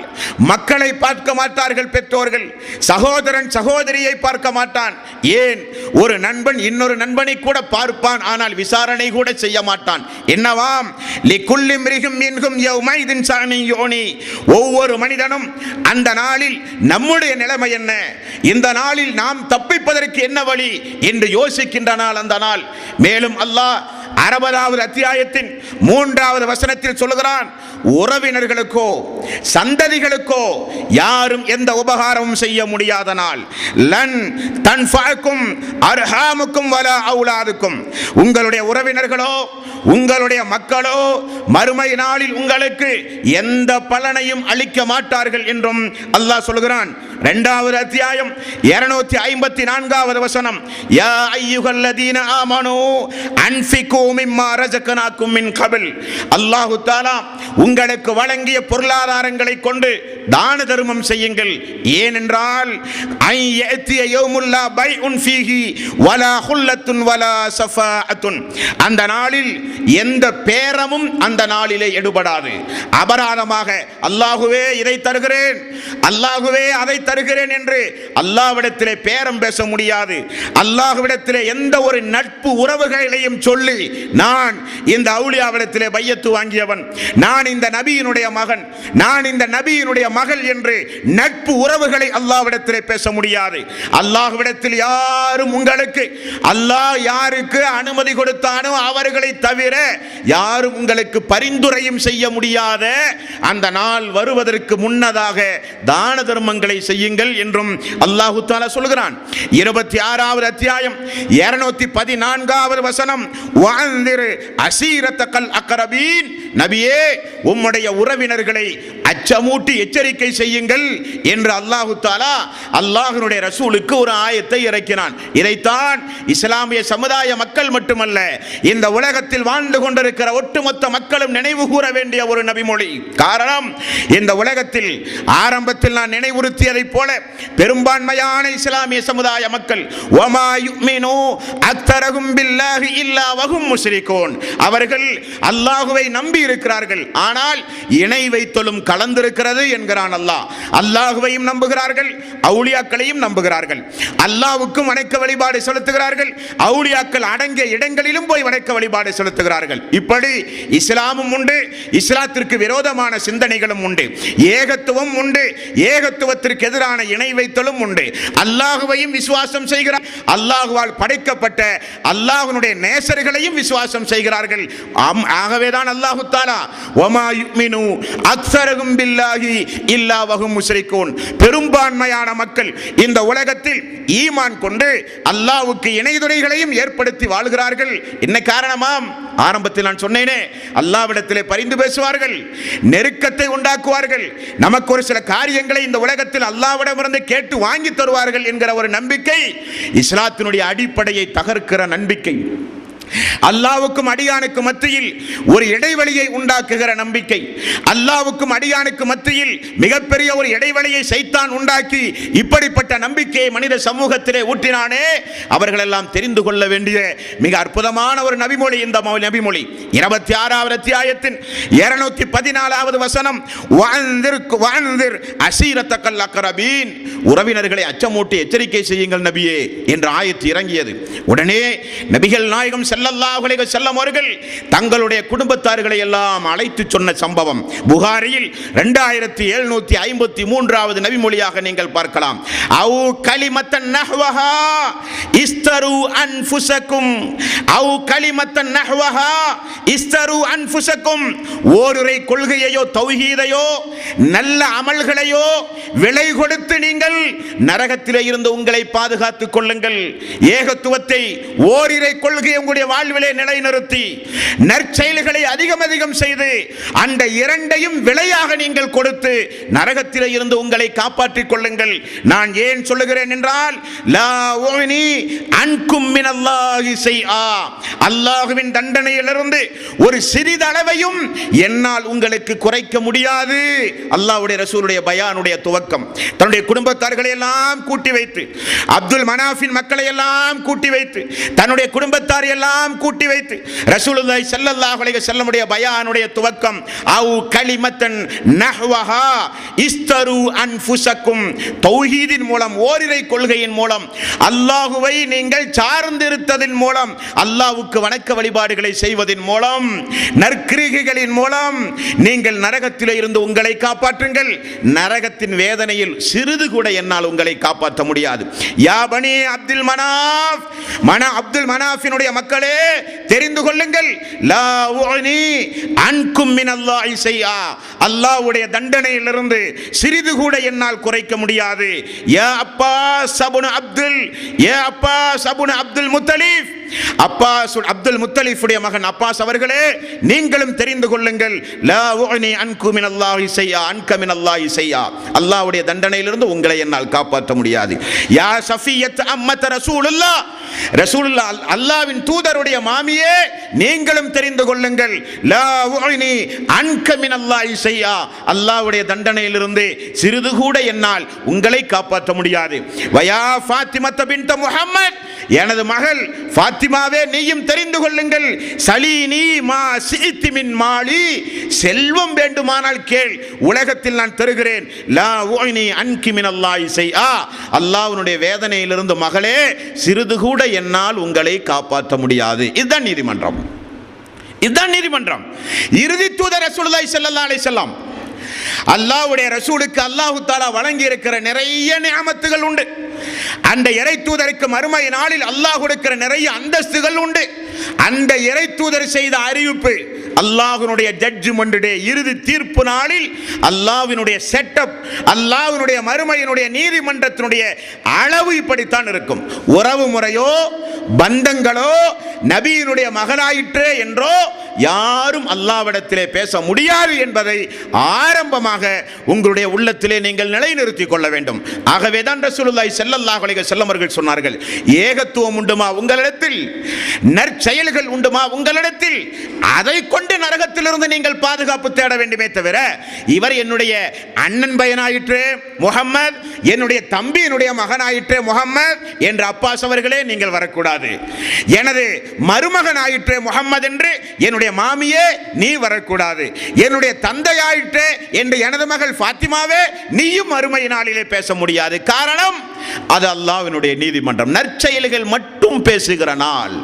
மக்களை பார்க்க மாட்டார்கள் பெற்றோர்கள், சகோதரன் சகோதரியை பார்க்க மாட்டான். ஏன்? ஒரு நண்பன் இன்னொரு நண்பனை கூட பார்ப்பான், ஆனால் விசாரணை கூட செய்ய மாட்டான். என்னவாம்? லிகுல்லி இம்ரிஹின் மின்ஹும் யௌமைதின் ஷஅனன் யுக்னி, ஒவ்வொரு மனிதனும் அந்த நாளில் நம்முடைய நிலைமை என்ன, இந்த நாளில் நாம் தப்பிப்பதற்கு என்ன வழி என்று யோசிக்கின்ற நாள் அந்த நாள். மேலும் அல்லாஹ் 60வது அத்தியாயத்தின் 3வது வசனத்தில் சொல்லுகிறான், உறவினர்களுக்கோ சந்ததிகளுக்கோ யாரும் எந்த உபகாரமும் செய்ய முடியாத நாள். லன் தன்ஃபஅக்கும் அர்ஹாமுக்கும் வலா அவுலாதுக்கும், உங்களுடைய உறவினர்களோ உங்களுடைய மக்களோ மறுமை நாளில் உங்களுக்கு எந்த பலனையும் அளிக்க மாட்டார்கள் என்றும் அல்லாஹ் சொல்கிறான். 2வது அத்தியாயம் 254வது வசனம், யா அய்யுஹல்லதீன ஆமனூ அன்ஃபிகூ மிம்மா ரஸக்னாக்கும் மின் கபில், அல்லாஹு தஆலா உங்களுக்கு வழங்கிய பொருளாதாரங்களை கொண்டு தான தர்மம் செய்யுங்கள். ஏனென்றால் ஐயத்திய யௌமுல்லா பைஉன் ஃபீஹி வலா ஹுல்லத்துன் வலா ஸஃபாஅத்துன், அந்த நாளில் எந்த பேரமும் அந்த நாளிலே எடுபடாது. அபராதமாக அல்லாஹுவே இதை தருகிறேன், அல்லாஹுவே அதை தருகிறேன் என்று அல்லாஹ்விடத்திலே பேரம் பேச முடியாது. அல்லாஹ்விடத்திலே எந்த ஒரு நட்பு உறவுகளையும் சொல்லி நான் இந்த அவுலியாவிடத்திலே பையத்து வாங்கியவன், நான் இந்த நபியினுடைய மகன், நான் இந்த நபியினுடைய மகள் என்று நட்பு உறவுகளை அல்லாஹ்விடத்திலே பேச முடியாது. அல்லாஹ்விடத்தில் யாரும் உங்களுக்கு, அல்லாஹ் யாருக்கு அனுமதி கொடுத்தானோ அவர்களை தவிர யாரும் உங்களுக்கு பரிந்துரையும் செய்ய முடியாத அந்த நாள் வருவதற்கு முன்னதாக தான தர்மங்களை செய்யுங்கள் என்றும் அல்லாஹு தஆலா சொல்கிறான். 26வது அத்தியாயம் 214வது வசனம், வஅன்திர் அஸீரத்தகல் அக்ரபீன், நபியே உம்முடைய உறவினர்களை அச்சமூட்டி எச்சரிக்கை செய்யுங்கள் என்று அல்லாஹு தஆலா அல்லாஹ்வுடைய ரசூலுக்கு ஒரு ஆயத்தை இறக்கினான். இதைத்தான் இஸ்லாமிய சமுதாய மக்கள் மட்டுமல்ல, இந்த உலகத்தில் வாழ்ந்து கொண்டிருக்கிற ஒட்டுமொத்த மக்களும் நினைவு கூற வேண்டிய ஒரு நபிமொழி. காரணம், இந்த உலகத்தில் ஆரம்பத்தில் நான் நினைவுறுத்தியதை போல பெரும்பான்மையான இஸ்லாமிய சமுதாய மக்கள் வமா யுமினு அக்தரஹும் பில்லாஹி இல்லா வஹும் முஷ்ரிகூன், அவர்கள் அல்லாஹ்வை நம்பி இருக்கிறார்கள், ஆனால் இணை வைத்தலும் கலந்திருக்கிறது என்கிறான் அல்லாஹ். அல்லாஹ்வையும் நம்புகிறார்கள், அவுலியாக்களையும் நம்புகிறார்கள், அல்லாஹ்வுக்கும் வணக்க வழிபாடு செலுத்துகிறார்கள், அவுலியாக்கள் அடங்கிய இடங்களிலும் போய் வணக்க வழிபாடு செலுத்துகிறார்கள். இப்படி இஸ்லாமும் உண்டு, இஸ்லாத்திற்கு விரோதமான சிந்தனைகளும் உண்டு, ஏகத்துவம் உண்டு, ஏகத்துவத்திற்கு எதிரான இணை வைத்தலும் உண்டு. அல்லாஹ்வையும் விசுவாசம் செய்கிறார், அல்லாஹ்வால் படைக்கப்பட்ட அல்லாஹ்வுடைய நேசர்களையும் விசுவாசம் செய்கிறார்கள். ஆகவேதான் அல்லாஹு தஆலா வமா யுமினு அக்ஸரஹும் பில்லாஹி இல்லா வஹும் முஷ்ரிகூன், பெரும்பான்மையான மக்கள் இந்த உலகத்தில் ஈமான் கொண்டு அல்லாஹ்வுக்கு இணை துணைகளையும் ஏற்படுத்தி வாழ்கிறார்கள். என்ன காரணமாம்? ஆரம்பத்தில் நான் சொன்னேனே, அல்லாஹ்விடத்திலே பரிந்து பேசுவார்கள், நெருக்கத்தை உண்டாக்குவார்கள், நமக்கு ஒரு சில காரியங்களை இந்த உலகத்தில் அல்லாஹ்விடமிருந்து கேட்டு வாங்கி தருவார்கள் என்கிற ஒரு நம்பிக்கை இஸ்லாத்தினுடைய அடிப்படையை தகர்க்கிற நம்பிக்கை. அல்லாஹ்வுக்கும் அடியானுக்கும் மத்தியில் ஒரு இடைவெளியை உண்டாக்குகிற நம்பிக்கை, அல்லாஹ்வுக்கும் அடியானுக்கு மத்தியில் மிகப்பெரிய ஒரு இடைவெளியை சைத்தான் உண்டாக்கி இப்படிப்பட்ட நம்பிக்கையை மனித சமூகத்திலே ஊற்றினானே, அவர்கள் எல்லாம் தெரிந்து கொள்ள வேண்டிய மிக அற்புதமான ஒரு நபிமொழி இந்த நபிமொழி. 26வது அத்தியாயத்தின் 214வது வசனம், வஅன்திர் அஸீரத்தகல் அக்ரபீன், உறவினர்களை அச்சமூட்டி எச்சரிக்கை செய்யுங்கள் நபியே என்ற ஆயத்து இறங்கியது. உடனே நபிகள் நாயகம் ஸல்லல்லாஹு அலைஹி வஸல்லம் அவர்கள் தங்களுடைய குடும்பத்தார்களை எல்லாம் அழைத்து சொன்ன சம்பவம் புகாரியில் 2753வது நபிமொழியாக நீங்கள் பார்க்கலாம். அவு கலிமத்தன் நஹ்வஹா இஸ்தரு அன்ஃபுஸக்கும், அவு கலிமத்தன் நஹ்வஹா இஸ்தரு அன்ஃபுஸக்கும், ஓருரை கொள்கையையோ தௌஹீதையோ நல்ல அமல்களையோ விலை கொடுத்து நீங்கள் நரகத்திலே இருந்து உங்களை பாதுகாத்துக் கொள்ளுங்கள். ஏகத்துவத்தை ஓரிரை கொள்கையை உங்களுடைய வாழ்விலே நிலைநிறுத்தி நற்செயல்களை அதிகம் செய்து அந்த இரண்டையும் விலையாக நீங்கள் கொடுத்து நரகத்திலே இருந்து உங்களை காப்பாற்றிக் கொள்ளுங்கள். நான் ஏன் சொல்லுகிறேன் என்றால், லா உனி அன்கும் மினல்லாஹி ஷைஆ, அல்லாஹ்வின் தண்டனையிலிருந்து ஒரு சிறிதளவையும் என்னால் உங்களுக்கு குறைக்க முடியாது. அல்லாஹ்வுடைய ரசூலுடைய பயானுடைய துவக்கம், தன்னுடைய குடும்பத்தார்களை எல்லாம் கூட்டி வைத்து, அப்துல் மனாஃபின் மக்களை எல்லாம் கூட்டி வைத்து, தன்னுடைய குடும்பத்தார் எல்லாம் கூட்டி வைத்து ரசூலுல்லாஹி ஸல்லல்லாஹு அலைஹி வஸல்லமுடைய பயானுடைய துவக்கம், அவு கலிமத்தன் நஹ்வஹா இஸ்தரு அன்ஃபுஸக்கும், தௌஹீதின் மூலம், ஓரிரை கொள்கையின் மூலம், அல்லாஹ்வை நீங்கள் சார்ந்திருத்ததின் மூலம், அல்லாஹ்வுக்கு வணக்க வழிபாடுகளை செய்வதின் மூலம், நற்கிரிகைகளின் மூலம் நீங்கள் நரகத்திலே இருந்து உங்களை காப்பாற்றுங்கள். நரகத்தின் வேதனையில் சிறிது கூட என்னால் உங்களை காப்பாற்ற முடியாது. யா பனி அப்துல் மனாஃப், அப்துல் மனாஃபினுடைய மக்களே தெரிந்து கொள்ளுங்கள், லா உனி அன்கும் மினல்லாஹி ஷைஆ, அல்லாஹ்வுடைய தண்டனையிலிருந்து சிறிது கூட என்னால் குறைக்க முடியாது. யா அப்பாஸ் இப்னு அப்துல், யா அப்பாஸ் இப்னு அப்துல் முத்தலிப், அப்பாஸ் அப்துல் முத்தலிஃபுடைய மகன் அப்பாஸ் அவர்களே நீங்களும் தெரிந்து கொள்ளுங்கள், லா உனி அன்கு மினல்லாஹி ஷைஆ, அன்க மினல்லாஹி ஷைஆ, அல்லாஹ்வுடைய தண்டனையிலிருந்து உங்களை என்னால் காப்பாற்ற முடியாது. யா சஃபியத் அம்மத் ரசூலுல்லாஹ், ரசூலுல்லாஹ் அல்லாஹ்வின் தூதருடைய மாமியே நீங்களும் தெரிந்து கொள்ளுங்கள், லா உனி அன்க மினல்லாஹி ஷைஆ, அல்லாஹ்வுடைய தண்டனையிலிருந்து சிறிது கூட என்னால் உங்களை காப்பாற்ற முடியாது. வயா ஃபாத்திமத் பின்த் முஹம்மத், எனது மகள் ஃபாத்திமாவே நீயும் தெரிந்து கொள்ளுங்கள், சலீனி மா ஷிஇத்தி மின் மாலி, செல்வம் வேண்டுமானால் கேள், உலகத்தில் நான் தருகிறேன். லா உனி அன்கி மினல்லாஹி ஷைஆ, அல்லாஹ்வுடைய வேதனையிலிருந்து மகளே சிறிது கூட என்னால் உங்களை காப்பாற்ற முடியாது. இதுதான் நீதிமன்றம், இதுதான் நீதிமன்றம். இறுதி தூதர் ரசூலுல்லாஹி ஸல்லல்லாஹு அலைஹி வஸல்லம், அல்லாஹ்வுடைய ரசூலுக்கு அல்லாஹ் தஆலா வழங்கி இருக்கிற நிறைய நிஅமத்துகள் உண்டு. அந்த இறை தூதருக்கு மறுமை நாளில் அல்லாஹ் கொடுக்கிற நிறைய அந்தஸ்துகள் உண்டு. அந்த இறை தூதர் செய்த அறிவிப்பு, அல்லாஹ்வினுடைய ஜட்ஜ்மெண்ட், இறுதி தீர்ப்பு நாளில் அல்லாஹ்வினுடைய செட்டப், அல்லாஹ்வினுடைய மறுமையினுடைய நீதிமன்றத்தினுடைய அளவு இப்படித்தான் இருக்கும். உறவு முறையோ பந்தங்களோ நபியினுடைய மகனாயிற்றே என்றோ யாரும் அல்லாஹ்விடத்திலே பேச முடியாது என்பதை ஆரம்பமாக உங்களுடைய உள்ளத்திலே நீங்கள் நிலைநிறுத்திக் கொள்ள வேண்டும். ஆகவே தான் ரசூலுல்லாஹி ஸல்லல்லாஹு அலைஹி வஸல்லம் அவர்கள் சொன்னார்கள், ஏகத்துவம் உண்டுமா உங்களிடத்தில், நற்செயல்கள் உண்டுமா உங்களிடத்தில், அதை கொண்டு நரகத்திலிருந்து நீங்கள் பாதுகாப்பு தேட வேண்டுமே தவிர, இவர் என்னுடைய அண்ணன் பையனாயிற்று முஹம்மது, என்னுடைய தம்பியினுடைய மகனாயிற்று முஹம்மது என்று அப்பாஸ் அவர்களே நீங்கள் வரக்கூடாது, எனது மருமகன் ஆயிற்று முஹம்மது என்று என்னுடைய மாமியே நீ வரக்கூடாது, என்னுடைய தந்தையாயிற்று என்று எனது மகள் ஃபாத்திமாவே நீயும் மறுமை நாளிலே பேச முடியாது. காரணம், அது அல்லாஹ்வினுடைய நீதிமன்றம். நற்செயல்கள் மட்டும் பேசுகிற நாள்.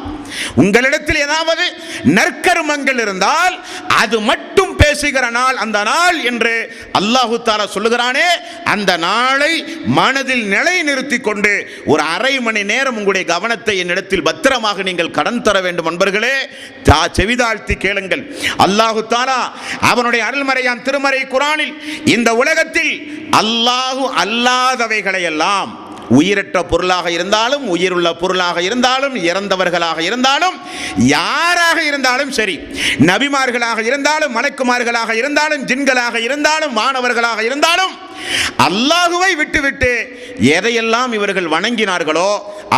உங்களிடத்தில் ஏதாவது நற்கர்மங்கள் இருந்தால் அது மட்டும் பேசுகிற நாள் அந்த நாள் என்று அல்லாஹு தஆலா சொல்லுகிறானே, அந்த நாளை மனதில் நிலைநிறுத்திக் கொண்டு ஒரு அரை மணி நேரம் உங்களுடைய கவனத்தை என்னிடத்தில் பத்திரமாக நீங்கள் கடன் தர வேண்டும். அன்பர்களே, செவிதாழ்த்தி கேளுங்கள். அல்லாஹு தஆலா அவனுடைய அருள்மறையாம் திருமறை குர்ஆனில் இந்த உலகத்தில் அல்லாஹு அல்லாதவைகளை எல்லாம், உயிரற்ற பொருளாக இருந்தாலும் உயிருள்ள பொருளாக இருந்தாலும் இறந்தவர்களாக இருந்தாலும் யாராக இருந்தாலும் சரி, நபிமார்களாக இருந்தாலும் மலக்குமார்களாக இருந்தாலும் ஜின்களாக இருந்தாலும் மாணவர்களாக இருந்தாலும், அல்லாஹுவை விட்டுவிட்டு எதையெல்லாம் இவர்கள் வணங்கினார்களோ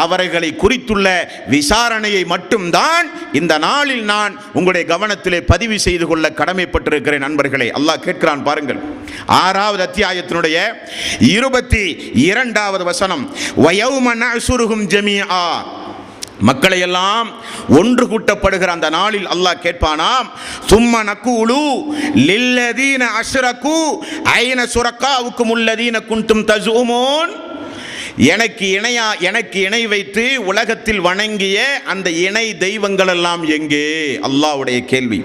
அவர்களை குறித்துள்ள விசாரணையை மட்டும்தான் இந்த நாளில் நான் உங்களுடைய கவனத்திலே பதிவு செய்து கொள்ள கடமைப்பட்டிருக்கிறேன். நண்பர்களே, அல்லாஹ் கேட்கிறான் பாருங்கள். 6வது அத்தியாயத்தினுடைய 22வது வசனம், வயௌம நஅசுருஹும் ஜமீஆ, மக்களை எல்லாம் ஒன்று கூட்டப்படுகிற அந்த நாளில் அல்லாஹ் கேட்பானாம், சும்ம நக்கூலு லில்லதீன அஷ்ரகு ஐன சுரக்காவுக்கும் உள்ளதீன குன்தும் தஸூமூன், எனக்கு இணை வைத்து உலகத்தில் வணங்கிய அந்த இணை தெய்வங்கள் எல்லாம் எங்கே? அல்லாஹ்வுடைய கேள்வி,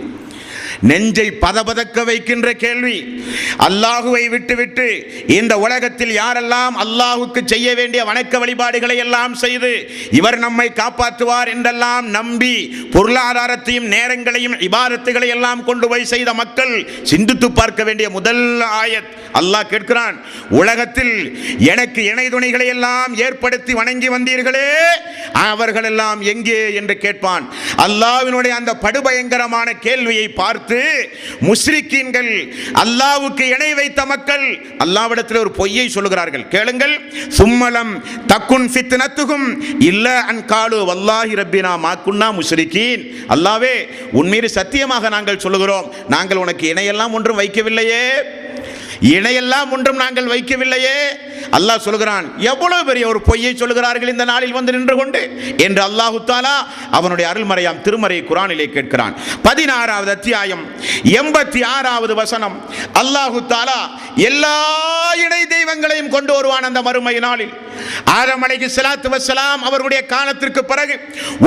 நெஞ்சை பதபதக்க வைக்கின்ற கேள்வி. அல்லாஹுவை விட்டுவிட்டு இந்த உலகத்தில் யாரெல்லாம் அல்லாஹுக்கு செய்ய வேண்டிய வணக்க வழிபாடுகளை எல்லாம் செய்து இவர் நம்மை காப்பாற்றுவார் என்றெல்லாம் நம்பி பொருளாதாரத்தையும் நேரங்களையும் இபாதத்துகளை எல்லாம் கொண்டு போய் செய்த மக்கள் சிந்தித்து பார்க்க வேண்டிய முதல் ஆயத். அல்லாஹ் கேட்கிறான், உலகத்தில் எனக்கு இணை துணைகளை எல்லாம் ஏற்படுத்தி வணங்கி வந்தீர்களே, அவர்கள் எல்லாம் எங்கே என்று கேட்பான். அல்லாஹ்வினுடைய அந்த படுபயங்கரமான கேள்வியை பார்த்து முஸ்ரிக்கீன்கள், அல்லாஹ்வுக்கு இணை வைத்த மக்கள் அல்லாஹ்விடத்தில் ஒரு பொய்யை சொல்லுகிறார்கள். கேளுங்கள், சும்மலம் தக்குன் ஃபித்னத்துகும் இல்ல அன் காலு வல்லாஹி ரப்பினா மா குன்னா முஸ்ரிகீன், அல்லாஹ்வே உன் மீது சத்தியமாக நாங்கள் சொல்லுகிறோம், நாங்கள் உனக்கு இணையெல்லாம் ஒன்றும் வைக்கவில்லையே, இணையெல்லாம் ஒன்றும் நாங்கள் வைக்கவில்லையே. அல்லாஹ் சொல்கிறான், எவ்வளவு பெரிய ஒரு பொய்யை சொல்கிறார்கள் இந்த நாளில் வந்து நின்று கொண்டு என்று அல்லாஹு தஆலா அவனுடைய அருள்மறையாம் திருமறை குர்ஆனிலே கேட்கிறான். 16வது அத்தியாயம் 86வது வசனம், அல்லாஹு தஆலா எல்லா இணை தெய்வங்களையும் கொண்டு வருவான் அந்த மறுமை நாளில். ஆதம் அலைஹிஸ்ஸலாத்து வஸ்ஸலாம் அவர்களுடைய காலத்திற்கு பிறகு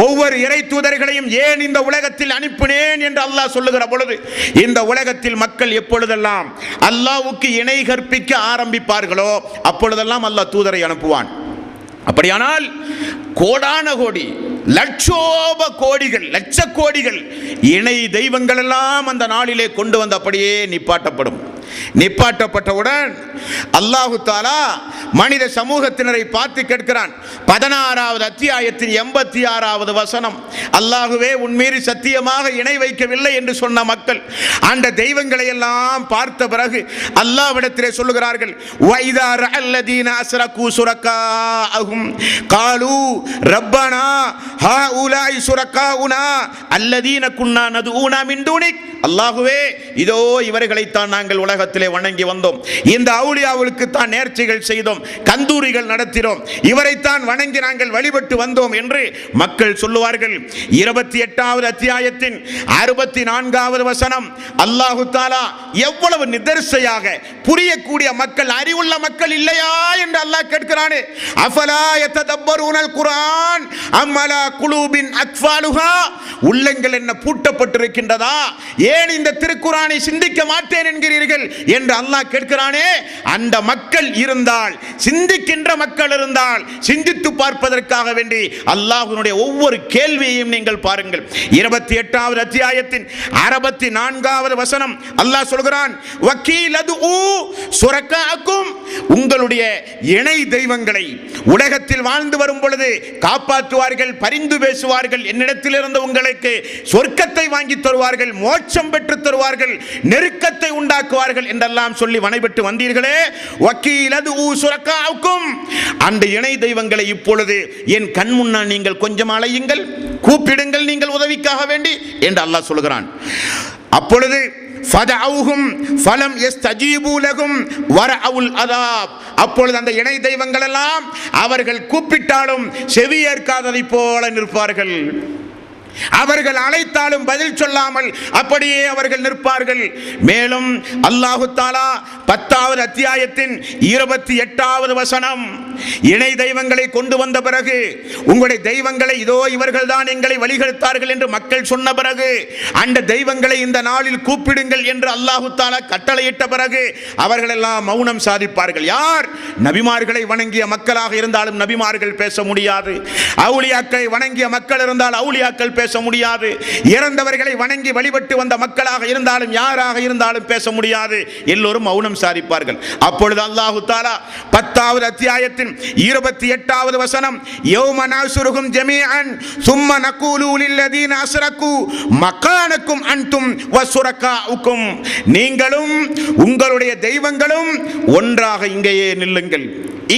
ஒவ்வொரு இறை தூதர்களையும் ஏன் இந்த உலகத்தில் அனுப்பினேன் என்று அல்லாஹ் சொல்லுகிற பொழுது, இந்த உலகத்தில் மக்கள் எப்பொழுதெல்லாம் அல்லாஹ்வுக்கு இணை கற்பிக்க ஆரம்பிப்பார்களோ அப்பொழுதெல்லாம் அல்லாஹ் தூதரை அனுப்புவான். அப்படியானால் கோடான கோடி லட்சோப கோடிகள் லட்ச கோடிகள் இணை தெய்வங்கள் எல்லாம் அந்த நாளிலே கொண்டு வந்து அப்படியே நிப்பாட்டப்படும். நிப்பாட்டப்பட்டவுடன் அல்லாஹு தஆலா மனித சமூகத்தினரை பார்த்து கேட்கிறான். 16வது அத்தியாயத்தின் 86வது வசனம், அல்லாஹுவே உன் மீது சத்தியமாக இணை வைக்கவில்லை என்று சொன்ன மக்கள் அந்த தெய்வங்களை எல்லாம் பார்த்த பிறகு அல்லாஹ்விடத்திலே சொல்லுகிறார்கள், வைதா ரஅல்லதீன அஸ்ரகு சுரகாஅஹும் காலு ரப்பனா ஹாஉலாஇ சுரகாஉனா அல்லதீன குன்னா நதுஊனா மின் தூனிக், அல்லாஹுவே இதோ இவர்களைத்தான் நாங்கள் உலகத்திலே வணங்கி வந்தோம், இந்த அவுலியாவுக்கு தான் நேர்ச்சிகள் செய்தோம், கந்தூரிகள் நடத்தினோம், இவரைத்தான் வணங்கி நாங்கள் வழிபட்டு வந்தோம் என்று மக்கள் சொல்லுவார்கள். 28வது அத்தியாயத்தின் 64வது வசனம், அல்லாஹு தஆலா எவ்வளவு நிதர்சையாக புரியக்கூடிய மக்கள், அறிவுள்ள மக்கள் இல்லையா என்று அல்லாஹ் கேட்கிறானே. அஃபலா யததப்பரூனல் குர்ஆன் அம் அலா குலூபின் அக்ஃபாலுஹா, உள்ளங்கள் என்ன பூட்டு ஊட்டப்பட்டிருக்கின்றதா? ஏன் இந்த திருக்குரானை சிந்திக்க மாட்டேன் என்கிறீர்கள் என்று அல்லாஹ் கேட்கிறானே. அந்த மக்கள் இருந்தால், சிந்திக்கின்ற மக்கள் இருந்தால், சிந்தித்து பார்ப்பதற்காக வேண்டி அல்லாஹ்வுடைய ஒவ்வொரு கேள்வியையும் நீங்கள் பாருங்கள். 28வது அத்தியாயத்தின் 64வது வசனம் அல்லாஹ் சொல்கிறான், வக்கீலது சுரக்காக்கும், உங்களுடைய இணை தெய்வங்களை உலகத்தில் வாழ்ந்து வரும் பொழுது காப்பாற்றுவார்கள், பரிந்து பேசுவார்கள், என்னிடத்தில் இருந்து உங்களுக்கு சொர்க்கத்தை வாங்கி தருவார்கள், மோட்சம் பெற்று தருவார்கள், நெருக்கத்தை உண்டாக்குவார்கள் என்றெல்லாம் சொல்லி வனைபெற்று வந்தீர்களே. வக்கீலது சுரக்காக்கும், அந்த இணை தெய்வங்களை இப்பொழுது என் கண் முன்னால் நீங்கள் கொஞ்சம் அழையுங்கள், கூப்பிடுங்கள் நீங்கள் உதவிக்காக வேண்டி என்று அல்லாஹ் சொல்கிறான். அப்பொழுது ஃபதஅவுஹும் ஃபலம் யஸ்தஜீபு லஹும் வரஅவுல் அதாப், அப்பொழுது அந்த இணை தெய்வங்கள் எல்லாம் அவர்கள் கூப்பிட்டாலும் செவியேற்காததை போல நிற்பார்கள். அவர்கள் அழைத்தாலும் பதில் சொல்லாமல் அப்படியே அவர்கள் நிற்பார்கள். மேலும் அல்லாஹு தஆலா 10வது அத்தியாயத்தின் 28வது வசனம், இணை தெய்வங்களை கொண்டு வந்த பிறகு, உங்களுடைய தெய்வங்களை இதோ இவர்கள் தான் எங்களை வழிகெடுத்தார்கள் என்று மக்கள் சொன்ன பிறகு, அந்த தெய்வங்களை இந்த நாளில் கூப்பிடுங்கள் என்று அல்லாஹு தஆலா கட்டளையிட்ட பிறகு அவர்கள் எல்லாம் மௌனம் சாதிப்பார்கள். யார்? நபிமார்களை வணங்கிய மக்களாக இருந்தாலும் நபிமார்கள் பேச முடியாது, அவுலியாக்களை வணங்கிய மக்கள் இருந்தால் அவுலியாக்கள் பேச முடியாது, இறந்தவர்களை வணங்கி வழிபட்டு வந்த மக்களாக இருந்தாலும் யாராக இருந்தாலும் பேச முடியாது, எல்லோரும் மௌனம் சாதிப்பார்கள். அப்பொழுது அல்லாஹு தஆலா 10வது அத்தியாயத்தின் 28வது வசனம், யௌம நஸ்ருஹும் ஜமீஅன் சும்ம நகூலு லில்லதீன அஸ்ரகு மகானக்கும் அன்தும் வசுரகாஉக்கும், நீங்களும் உங்களுடைய தெய்வங்களும் ஒன்றாக இங்கேயே நில்லுங்கள்,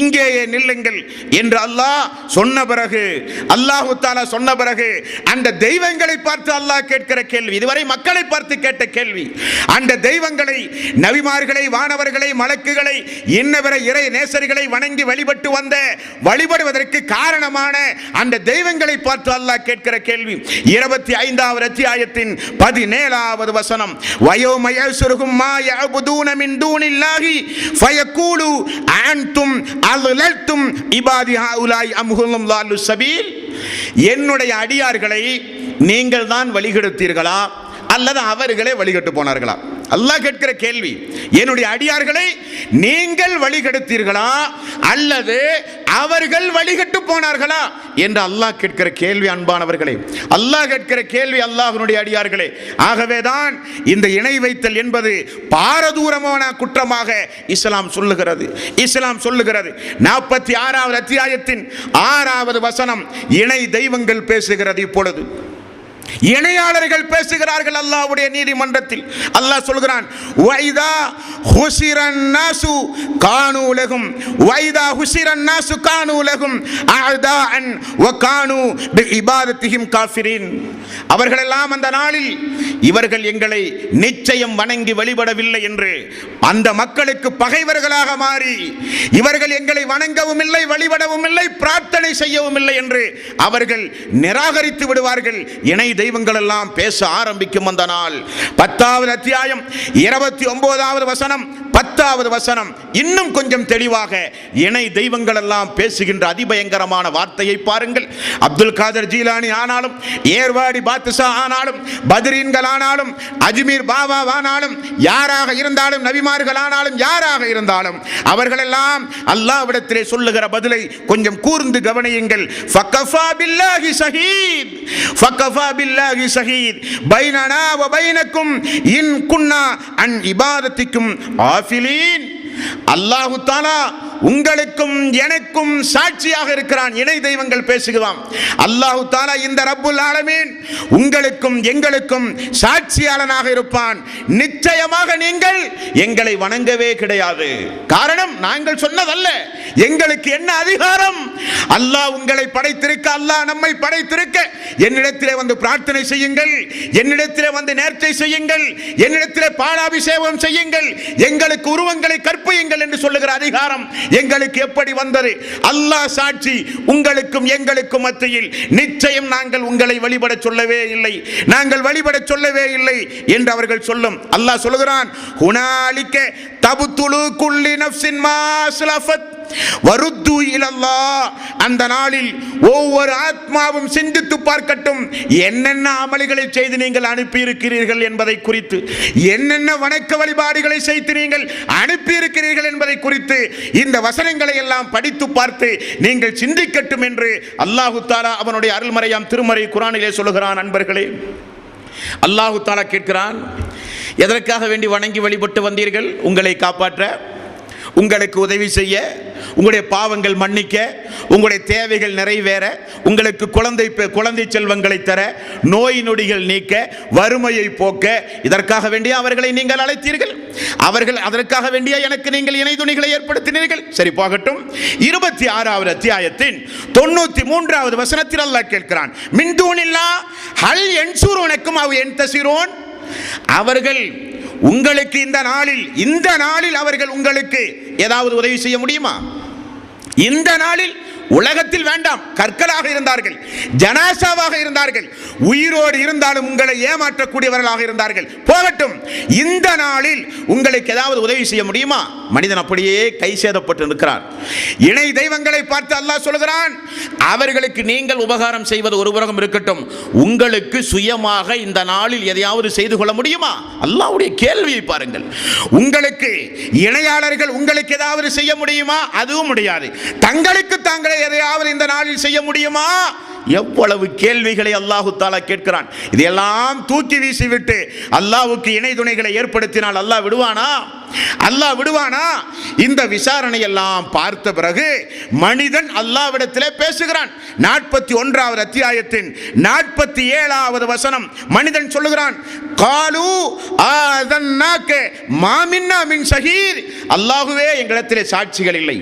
இங்கேயே நில்லுங்கள் என்று அல்லாஹ் சொன்ன பிறகு, அல்லாஹு தஆலா சொன்ன பிறகு அந்த தெய்வங்களை பார்த்து அல்லாஹ் கேட்கிற கேள்வி, இதுவரை மக்களை பார்த்து கேட்ட கேள்வி, அந்த தெய்வங்களை, நபிமார்களை, வானவர்களை, மலக்குகளை, இன்னவரை இறை நேசர்களை வணங்கி வழிபட்டு வந்த, வழிபடுவதற்கு காரணமான அந்த தெய்வங்களை பார்த்து அல்லாஹ் கேட்கிற கேள்வி. 25வது அத்தியாயத்தின் 17வது வசனம், வயோம யஸ்ருஹும் மா யஅபுதூன மின் தூனில்லாஹி ஃபயகூலு அன்தும் அலல்தும் இபாதி ஹாஉலாய் அம்ஹும் லாலு சபீல், என்னுடைய அடியார்களை நீங்கள் தான் வழிகெடுத்தீர்களா அல்லது அவர்களே வழிகெட்டு போனார்களா? அல்லாஹ் கேட்கிற கேள்வி, என்னுடைய அடியார்களை நீங்கள் வழிகெடுத்தீர்களா அல்லது அவர்கள் வழிகெட்டு போனார்களா என்று அல்லாஹ் கேட்கிற கேள்வி. அன்பானவர்களே, அல்லாஹ் கேட்கிற கேள்வி அல்லாஹ்வுடைய அடியார்களே. ஆகவேதான் இந்த இணை வைத்தல் என்பது பாரதூரமான குற்றமாக இஸ்லாம் சொல்லுகிறது. இஸ்லாம் சொல்லுகிறது. 46வது அத்தியாயத்தின் 6வது வசனம், இணை தெய்வங்கள் பேசுகிறது. இப்பொழுது இணையாளர்கள் பேசுகிறார்கள் அல்லாஹ்வுடைய நீதிமன்றத்தில். அல்லாஹ் சொல்கிறான், வைதா ஹுசிரன் நாசு கானூ லஹும் வைதா ஹுசிரன் நாசு கானூ லஹும் அஅதான் வ கானூ பிஇபாதத்திஹிம் காஃபிரின், அவர்கள் எல்லாம் அந்த நாளில் இவர்கள் எங்களை நிச்சயம் வணங்கி வழிபடவில்லை என்று அந்த மக்களுக்கு பகைவர்களாக மாறி, இவர்கள் எங்களை வணங்கவும் இல்லை, வழிபடவும் இல்லை, பிரார்த்தனை செய்யவும் இல்லை என்று அவர்கள் நிராகரித்து விடுவார்கள். இணை தெய்வங்கள் எல்லாம் பேச ஆரம்பிக்கும் அந்த நாள். 10வது அத்தியாயம் 29வது வசனம், 10வது வசனம் இன்னும் கொஞ்சம் தெளிவாக இணை தெய்வங்கள் எல்லாம் பேசுகின்ற அதிபயங்கரமான வார்த்தையை பாருங்கள். அப்துல் காதர் ஜீலானி ஆனாலும், ஏர்வாடி பாத்ஷா ஆனாலும், பத்ரீன்கள் ஆனாலும், அஜ்மீர் பாபா ஆனாலும், யாராக இருந்தாலும், நபிமார்கள் ஆனாலும், யாராக இருந்தாலும் அவர்களெல்லாம் அல்லாஹ்விடத்திலே சொல்லுகிற பதிலை கொஞ்சம் கூர்ந்து கவனியுங்கள். ஃபகஃபா பில்லாஹி ஷஹீத், ஃபகஃபா பில்லாஹி ஷஹீத் பைனனா வ பைனக்கும் இன் குன்னா அன் இபாதத்திக்கும் ஆஃபிலீன். அல்லாஹு தஆலா உங்களுக்கும் எனக்கும் சாட்சியாக இருக்கிறான். இணை தெய்வங்கள் பேசுகிறான். அல்லாஹு தஆலா இந்த ரப்புல் ஆலமீன் உங்களுக்கும் எங்களுக்கும் சாட்சியாளனாக இருப்பான். நிச்சயமாக நீங்கள் எங்களை வணங்கவே கிடையாது. காரணம், நாங்கள் சொன்னதல்ல. எங்களுக்கு என்ன அதிகாரம்? அல்லாஹ் உங்களை படைத்திருக்க, அல்லாஹ் நம்மை படைத்திருக்க, என்னிடத்திலே வந்து பிரார்த்தனை செய்யுங்கள், என்னிடத்திலே வந்து நேர்ச்சை செய்யுங்கள், என்னிடத்திலே பாலாபிஷேகம் செய்யுங்கள், எங்களுக்கு உருவங்களை கற்பியுங்கள் என்று சொல்லுகிற அதிகாரம் எங்களுக்கு எப்படி வந்தது? அல்லாஹ் சாட்சி, உங்களுக்கும் எங்களுக்கும் மத்தியில் நிச்சயம் நாங்கள் உங்களை வழிபட சொல்லவே இல்லை, நாங்கள் வழிபட சொல்லவே இல்லை என்று அவர்கள் சொல்லும். அல்லாஹ் சொல்லுகிறான், ஹுனாலிக தபுதுலு குல்லி நஃப்ஸின் மா அஸ்லஃபத் வருத்து இலல்லாஹ், அந்த நாளில் ஒவ்வொரு ஆத்மாவும் சிந்தித்து பார்க்கட்டும், என்னென்ன அமல்களை செய்து நீங்கள் அனுப்பி இருக்கிறீர்கள் என்பதை குறித்து, என்னென்ன வணக்க வழிபாடுகளை செய்து நீங்கள் அனுப்பி இருக்கிறீர்கள் என்பதை குறித்து இந்த வசனங்களை எல்லாம் படித்து பார்த்து நீங்கள் சிந்திக்கட்டும் என்று அல்லாஹு தஆலா அவனுடைய அருள்மறையாம் திருமறை குர்ஆனிலே சொல்லுகிறான். நண்பர்களே, அல்லாஹு தஆலா கேட்கிறான், எதற்காக வேண்டி வணங்கி வழிபட்டு வந்தீர்கள்? உங்களை காப்பாற்ற, உங்களுக்கு உதவி செய்ய, உங்களுடைய பாவங்கள் மன்னிக்க, உங்களுடைய தேவைகள் நிறைவேற, உங்களுக்கு குழந்தை செல்வங்களை தர, நோய் நொடிகள் நீக்க, வறுமையை போக்க, இதற்காக வேண்டிய அவர்களை நீங்கள் அழைத்தீர்கள். அவர்கள் அதற்காக வேண்டிய எனக்கு நீங்கள் இணை துணிகளை ஏற்படுத்தினீர்கள். சரி, போகட்டும். 26வது அத்தியாயத்தின் 93வது வசனத்தில் அல்லாஹ் கேட்கிறான், மின் தூனில்லாஹ் ஹல் யன்சுருனக்கும் அவ் யன்தஸிரூன், அவர்கள் உங்களுக்கு இந்த நாளில் அவர்கள் உங்களுக்கு ஏதாவது உதவி செய்ய முடியுமா? இந்த நாளில் உலகத்தில் வேண்டாம், கற்களாக இருந்தார்கள், ஜனாசாவாக இருந்தார்கள், உயிரோடு இருந்தாலும் உங்களை ஏமாற்றக்கூடியவர்களாக இருந்தார்கள். போகட்டும், இந்த நாளில் உங்களுக்கு ஏதாவது உதவி செய்ய முடியுமா? மனிதன் அப்படியே கை சேதப்பட்டு இருக்கிறான். இணை தெய்வங்களை பார்த்து அல்லாஹ் சொல்கிறான், அவர்களுக்கு நீங்கள் உபகாரம் செய்வது ஒரு புறம் இருக்கட்டும், உங்களுக்கு சுயமாக இந்த நாளில் எதையாவது செய்து கொள்ள முடியுமா? அல்லாஹ்வுடைய கேள்வியை பாருங்கள். உங்களுக்கு இணையாளர்கள் உங்களுக்கு ஏதாவது செய்ய முடியுமா? அதுவும் முடியாது. தங்களுக்கு தாங்களே எதையாவது இந்த நாளில் செய்ய முடியுமா? எவ்வளவு கேள்விகளை அல்லாஹு தஆலா கேட்கிறான். இதையெல்லாம் தூக்கி வீசிவிட்டு அல்லாஹ்வுக்கு இணை துணைகளை ஏற்படுத்தினால் அல்லாஹ் விடுவானா? அல்லாஹ் விடுவானா? இந்த விசாரணை எல்லாம் பார்த்த பிறகு மனிதன் அல்லாஹ்விடத்திலே பேசுகிறான். 41வது அத்தியாயத்தின் 47வது வசனம் மனிதன் சொல்லுகிறான், காலு ஆதன்னாக மா மின்னா மின் ஷஹீத், அல்லாஹ்வே எங்களிடத்திலே சாட்சிகள் இல்லை,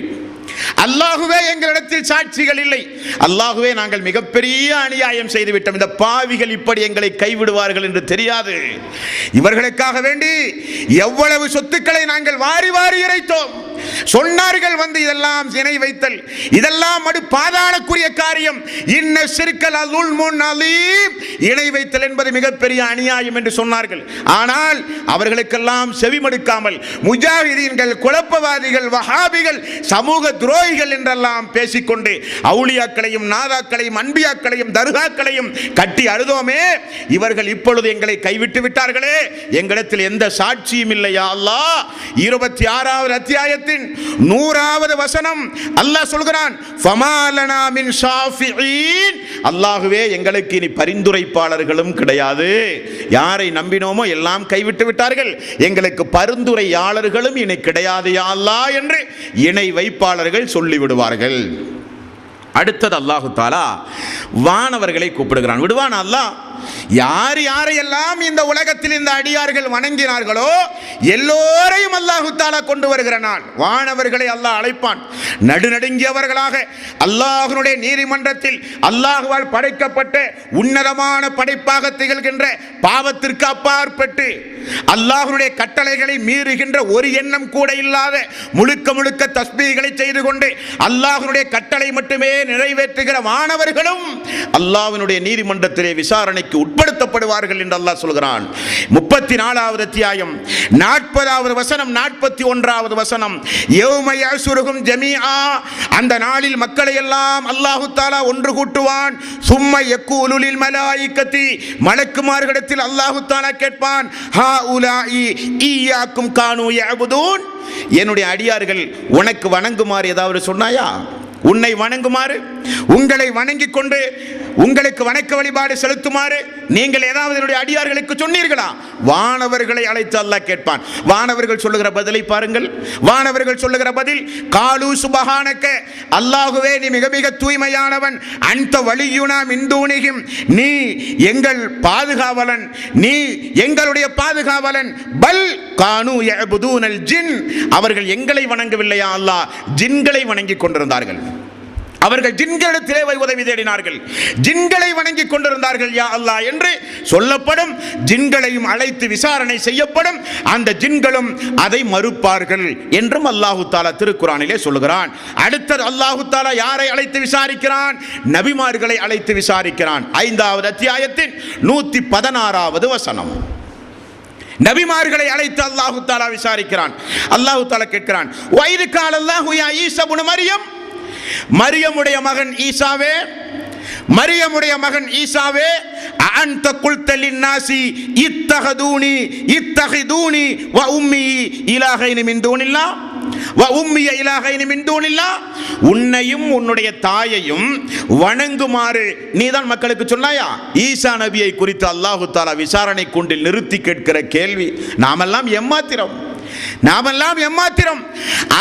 அல்லாஹ்வே எங்களிடத்தில் சாட்சிகள் இல்லை, அல்லாஹ்வே நாங்கள் மிகப்பெரிய அநியாயம் செய்துவிட்டோம், இந்த பாவிகள் இப்படி எங்களை கைவிடுவார்கள் என்று தெரியாது. இவர்களுக்காக வேண்டி எவ்வளவு சொத்துக்களை நாங்கள் வாரி வாரி இறைத்தோம். சொன்னார்கள் வந்து இதெல்லாம் இணை வைத்தல், இதெல்லாம் மடு பாதாளக்குரிய காரியம், இன்ன ஷிர்கல் அஸுல்முன் அலீம், இணை வைத்தல் என்பது மிகப்பெரிய அநியாயம் என்று சொன்னார்கள். ஆனால் அவர்களுக்கெல்லாம் செவிமடுக்காமல் முஜாஹிதீன்கள், குழப்பவாதிகள், வஹாபிகள், சமூக துரோகிகள் என்றெல்லாம் பேசிக்கொண்டு அவுலியாக்களையும் நாதாக்களையும் அன்பியாக்களையும் தர்காக்களையும் கட்டி அழுதோமே, இவர்கள் இப்பொழுது எங்களை கைவிட்டு விட்டார்களே, எங்களிடத்தில் எந்த சாட்சியும் இல்லையா அல்லாஹ். 26வது அத்தியாயத்தில் 100வது வசனம் அல்லாஹ் சொல்கிறான், ஃபமாலனா மின் ஷாஃபிஈன், அல்லாஹ்வே எங்களுக்கு இனி பரிந்துரைப்பாளர்களும் கிடையாது. யாரை நம்பினோமோ எல்லாம் கைவிட்டு விட்டார்கள், எங்களுக்கு பரிந்துரையாளர்களும் இனி கிடையாது யா அல்லாஹ் என்று இணை வைப்பாளர்கள் சொல்லிவிடுவார்கள். அடுத்தது அல்லாஹு தஆலா வானவர்களை கூப்பிடுகிறான். விடுவான் அல்லாஹ்? யார் யாரையெல்லாம் இந்த உலகத்தில் இந்த அடியார்கள் வணங்கினார்களோ எல்லோரையும் அல்லாஹு தஆலா கொண்டு வருகிற நாள் வானவர்களை அல்லாஹ் அழைப்பான். நடுநடுங்கியவர்களாக அல்லாஹ்வுடைய நீதிமன்றத்தில் அல்லாஹ்வால் படைக்கப்பட்ட உன்னதமான படைப்பாக திகழ்கின்ற பாவத்திற்கு அப்பாற்பட்டு அல்லாஹ்வுடைய கட்டளைகளை மீறுகின்ற ஒரு எண்ணம் கூட இல்லாத முழுக்க முழுக்க தஸ்பீஹ்களை செய்து கொண்டு அல்லாஹ்வுடைய கட்டளை மட்டுமே நிறைவேற்றுகிற வானவர்களும் அல்லாஹ்வுடைய நீதிமன்றத்திலே விசாரணைக்கு உட்படுத்தப்படுவார்கள் என்று அல்லாஹ் சொல்கிறான். 34வது அத்தியாயம் 40வது வசனம் 41வது வசனம், யௌம யஸுருஹும் ஜமீஆ, அந்த நாளில் மக்களை எல்லாம் அல்லாஹு தஆலா ஒன்று கூட்டுவான். சும்ம யக்கூலு லில் மலாயிகத்தி, மலக்குமார்களிடத்தில் அல்லாஹு தஆலா கேட்பான், ஹாஉலாஇ இய்யாக்கும் கானூ யஅபுதூன், என்னுடைய அடியார்கள் உனக்கு வணங்குமாறு ஏதாவது சொன்னாயா? உன்னை வணங்குமாறு, உங்களை வணங்கிக் கொண்டு உங்களுக்கு வணக்க வழிபாடு செலுத்துமாறு நீங்கள் ஏதாவது என்னுடைய அடியார்களுக்கு சொன்னீர்களா? வானவர்களை அழைத்து அல்லாஹ் கேட்பான். வானவர்கள் சொல்லுகிற பதிலை பாருங்கள். வானவர்கள் சொல்லுகிற பதில், காலு சுபஹானக, அல்லாஹுவே நீ மிக மிக தூய்மையானவன், அன்த வலியுனா மின் தூனிஹிம், நீ எங்கள் பாதுகாவலன், நீ எங்களுடைய பாதுகாவலன், பல் கானு யஅபுதூனல் ஜின், அவர்கள் எங்களை வணங்கவில்லையா அல்லாஹ், ஜின்களை வணங்கிக் கொண்டிருந்தார்கள். அவர்கள் ஜின்களிடத்திலே உதவி தேடினார்கள், ஜின்களை வணங்கிக் கொண்டிருந்தார்கள் யா அல்லாஹ் என்று சொல்லப்படும். ஜின்களையும் அழைத்து விசாரணை செய்யப்படும். அந்த ஜின்களும் அதை மறுப்பார்கள் என்றும் அல்லாஹு தஆலா திருக்குர்ஆனிலே சொல்லுகிறான். அடுத்தது அல்லாஹு தஆலா யாரை அழைத்து விசாரிக்கிறான்? நபிமார்களை அழைத்து விசாரிக்கிறான். 5வது அத்தியாயத்தின் 116வது வசனம், நபிமார்களை அழைத்து அல்லாஹு தஆலா விசாரிக்கிறான். அல்லாஹு தஆலா கேட்கிறான், வைது கால அல்லாஹு யா ஈசா இப்னு மரியம், மரியமுடைய மகன் ஈசாவே, மரியமுடைய மகன் ஈசாவே, அன்த குல்த லின்னாசி இத்தஹதூனி இத்தஹிதூனி வ உம்மி இலாஹைனி மின் தூனில்லாஹ் வ உம்மி இலாஹைனி மின் தூனில்லாஹ், உன்னையும் உன்னுடைய தாயையும் வணங்குமாறு நீதான் மக்களுக்கு சொன்னாயா? ஈசா நபியை குறித்து அல்லாஹு தஆலா விசாரணை கூண்டில் நிறுத்தி கேட்கிற கேள்வி நாமெல்லாம் எம்மாத்திரம், நாமெல்லாம் எம்மாத்திரம்.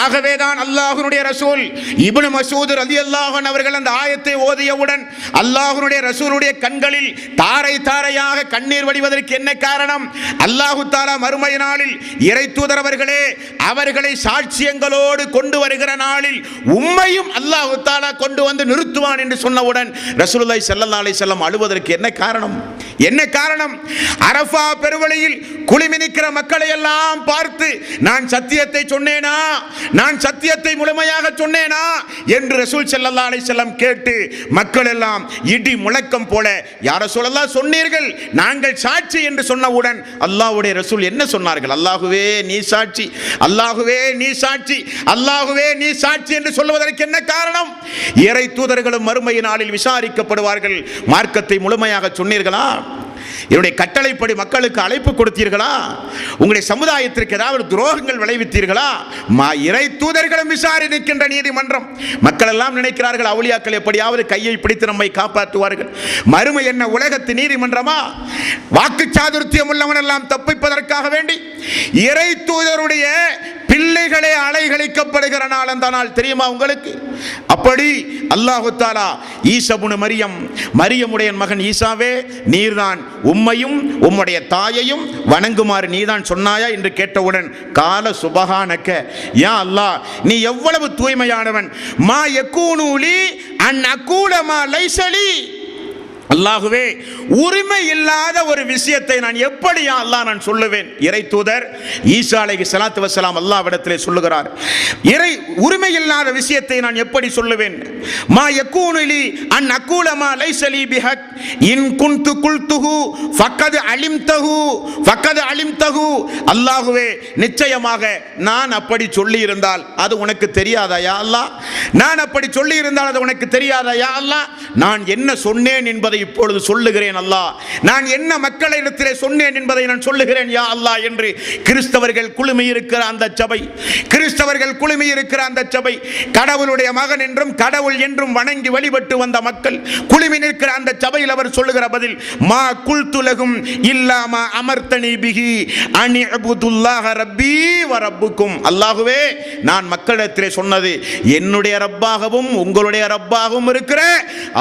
ஆகவேதான் அல்லாஹ்வுடைய ரசூல் இப்னு மஸ்ஊத் ரலியல்லாஹு அன்ஹு அவர்கள் அந்த ஆயத்தை ஓதியவுடன் அல்லாஹ்வுடைய ரசூலுடைய கண்களில் தாரை தாரையாக கண்ணீர் வடிவதற்கு என்ன காரணம்? அல்லாஹு தஆலா மறுமை நாளில் இறை தூதரவர்களே அவர்களை சாட்சியங்களோடு கொண்டு வருகிற நாளில் உம்மையும் அல்லாஹு தஆலா கொண்டு வந்து நிறுத்துவான் என்று சொன்னவுடன் ரசூலுல்லாஹி ஸல்லல்லாஹு அலைஹி வஸல்லம் அழுவதற்கு என்ன காரணம்? என்ன காரணம்? அரஃபா பெருவழியில் குழுமி நிற்கிற மக்களை எல்லாம் பார்த்து நான் சத்தியத்தை சொன்னேனா, நான் சத்தியத்தை முழுமையாக சொன்னேனா என்று ரசூல் ஸல்லல்லாஹு அலைஹி வஸல்லம் கேட்டு மக்கள் எல்லாம் இடி முழக்கம் போல யா ரசூலல்லாஹ் சொன்னீர்கள், நாங்கள் சாட்சி என்று சொன்னவுடன் அல்லாஹ்வுடைய ரசூல் என்ன சொன்னார்கள்? அல்லாஹ்வே நீ சாட்சி, அல்லாஹ்வே நீ சாட்சி, அல்லாஹ்வே நீ சாட்சி என்று சொல்வதற்கு என்ன காரணம்? இறை தூதர்களும் மறுமை நாளில் விசாரிக்கப்படுவார்கள். மார்க்கத்தை முழுமையாக சொன்னீர்களா? என்னுடைய கட்டளைப்படி மக்களுக்கு அழைப்பு கொடுத்தீர்களா? உங்களுடைய சமுதாயத்திற்கு ஏதாவது துரோகங்கள் விளைவித்தீர்களா? இறை தூதர்களும் விசாரிக்கின்ற நீதிமன்றம். மக்கள் எல்லாம் நினைக்கிறார்கள் அவுலியாக்கள் எப்படியாவது கையை பிடித்து நம்மை காப்பாற்றுவார்கள். மறுமை என்ன உலகத்து நீதிமன்றமா? வாக்கு சாதுர்த்தியம் உள்ளவன் எல்லாம் தப்பிப்பதற்காக வேண்டி இறை தூதருடைய பிள்ளைகளே அலைகழிக்கப்படுகிற நாள் அந்த நாள் தெரியுமா உங்களுக்கு? அப்படி அல்லாஹு தஆலா ஈசா இப்னு மரியம், மரியமுடைய மகன் ஈசாவே நீர்தான் உம்மையும் உம்முடைய தாயையும் வணங்குமாறு நீதான் சொன்னாயா என்று கேட்டவுடன் கால சுபஹானக யா அல்லாஹ், நீ எவ்வளவு தூய்மையானவன். மா யகூனு லி அன் அகூல மா லைஸ லி, அல்லாஹுவே உரிமை இல்லாத ஒரு விஷயத்தை நான் எப்படி அல்லாஹ் நான் சொல்லுவேன்? இறை தூதர் ஈசா அலைஹிஸ்ஸலாத்து வஸ்ஸலாம் அல்லாஹ்விடத்திலே சொல்லுகிறார், இறை உரிமை இல்லாத விஷயத்தை நான் எப்படி சொல்லுவேன்? மா யகூனு லி அன் அகூல மா லைஸ லி பிஹக் இன் குன்து குல்துஹு ஃபக்கத் அலிம்தஹு ஃபக்கத் அலிம்தஹு, அல்லாஹுவே நிச்சயமாக நான் அப்படி சொல்லி இருந்தால் அது உனக்கு தெரியாதா யா அல்லாஹ்? நான் அப்படி சொல்லி இருந்தால் அது உனக்கு தெரியாதா யா அல்லாஹ்? நான் என்ன சொன்னேன் என்பதை இப்பொழுது சொல்லுகிறேன் அல்லாஹ், நான் என்ன மக்களிடத்திலே சொன்னேன் என்பதை நான் சொல்லுகிறேன் யா அல்லாஹ் என்று கிறிஸ்தவர்கள் குழுமி இருக்கிற அந்த சபை, கிறிஸ்தவர்கள் குழுமி இருக்கிற அந்த சபை, கடவுளுடைய மகன் என்றும் கடவுள் என்றும் வணங்கி வழிபட்டு வந்த மக்கள் குழுமி நிற்கிற அந்த சபையில் அவர் சொல்லுகிற பதில் மா குல்துலகும் இல்லாமா அமர்த்தனி பிஹி அனி அபுதுல்லாஹ ரப்பி வ ரப்புக்கும், அல்லாஹ்வே நான் மக்களிடத்திலே சொன்னது என்னுடைய ரப்பாகவும் உங்களுடைய ரப்பாகவும் இருக்கிற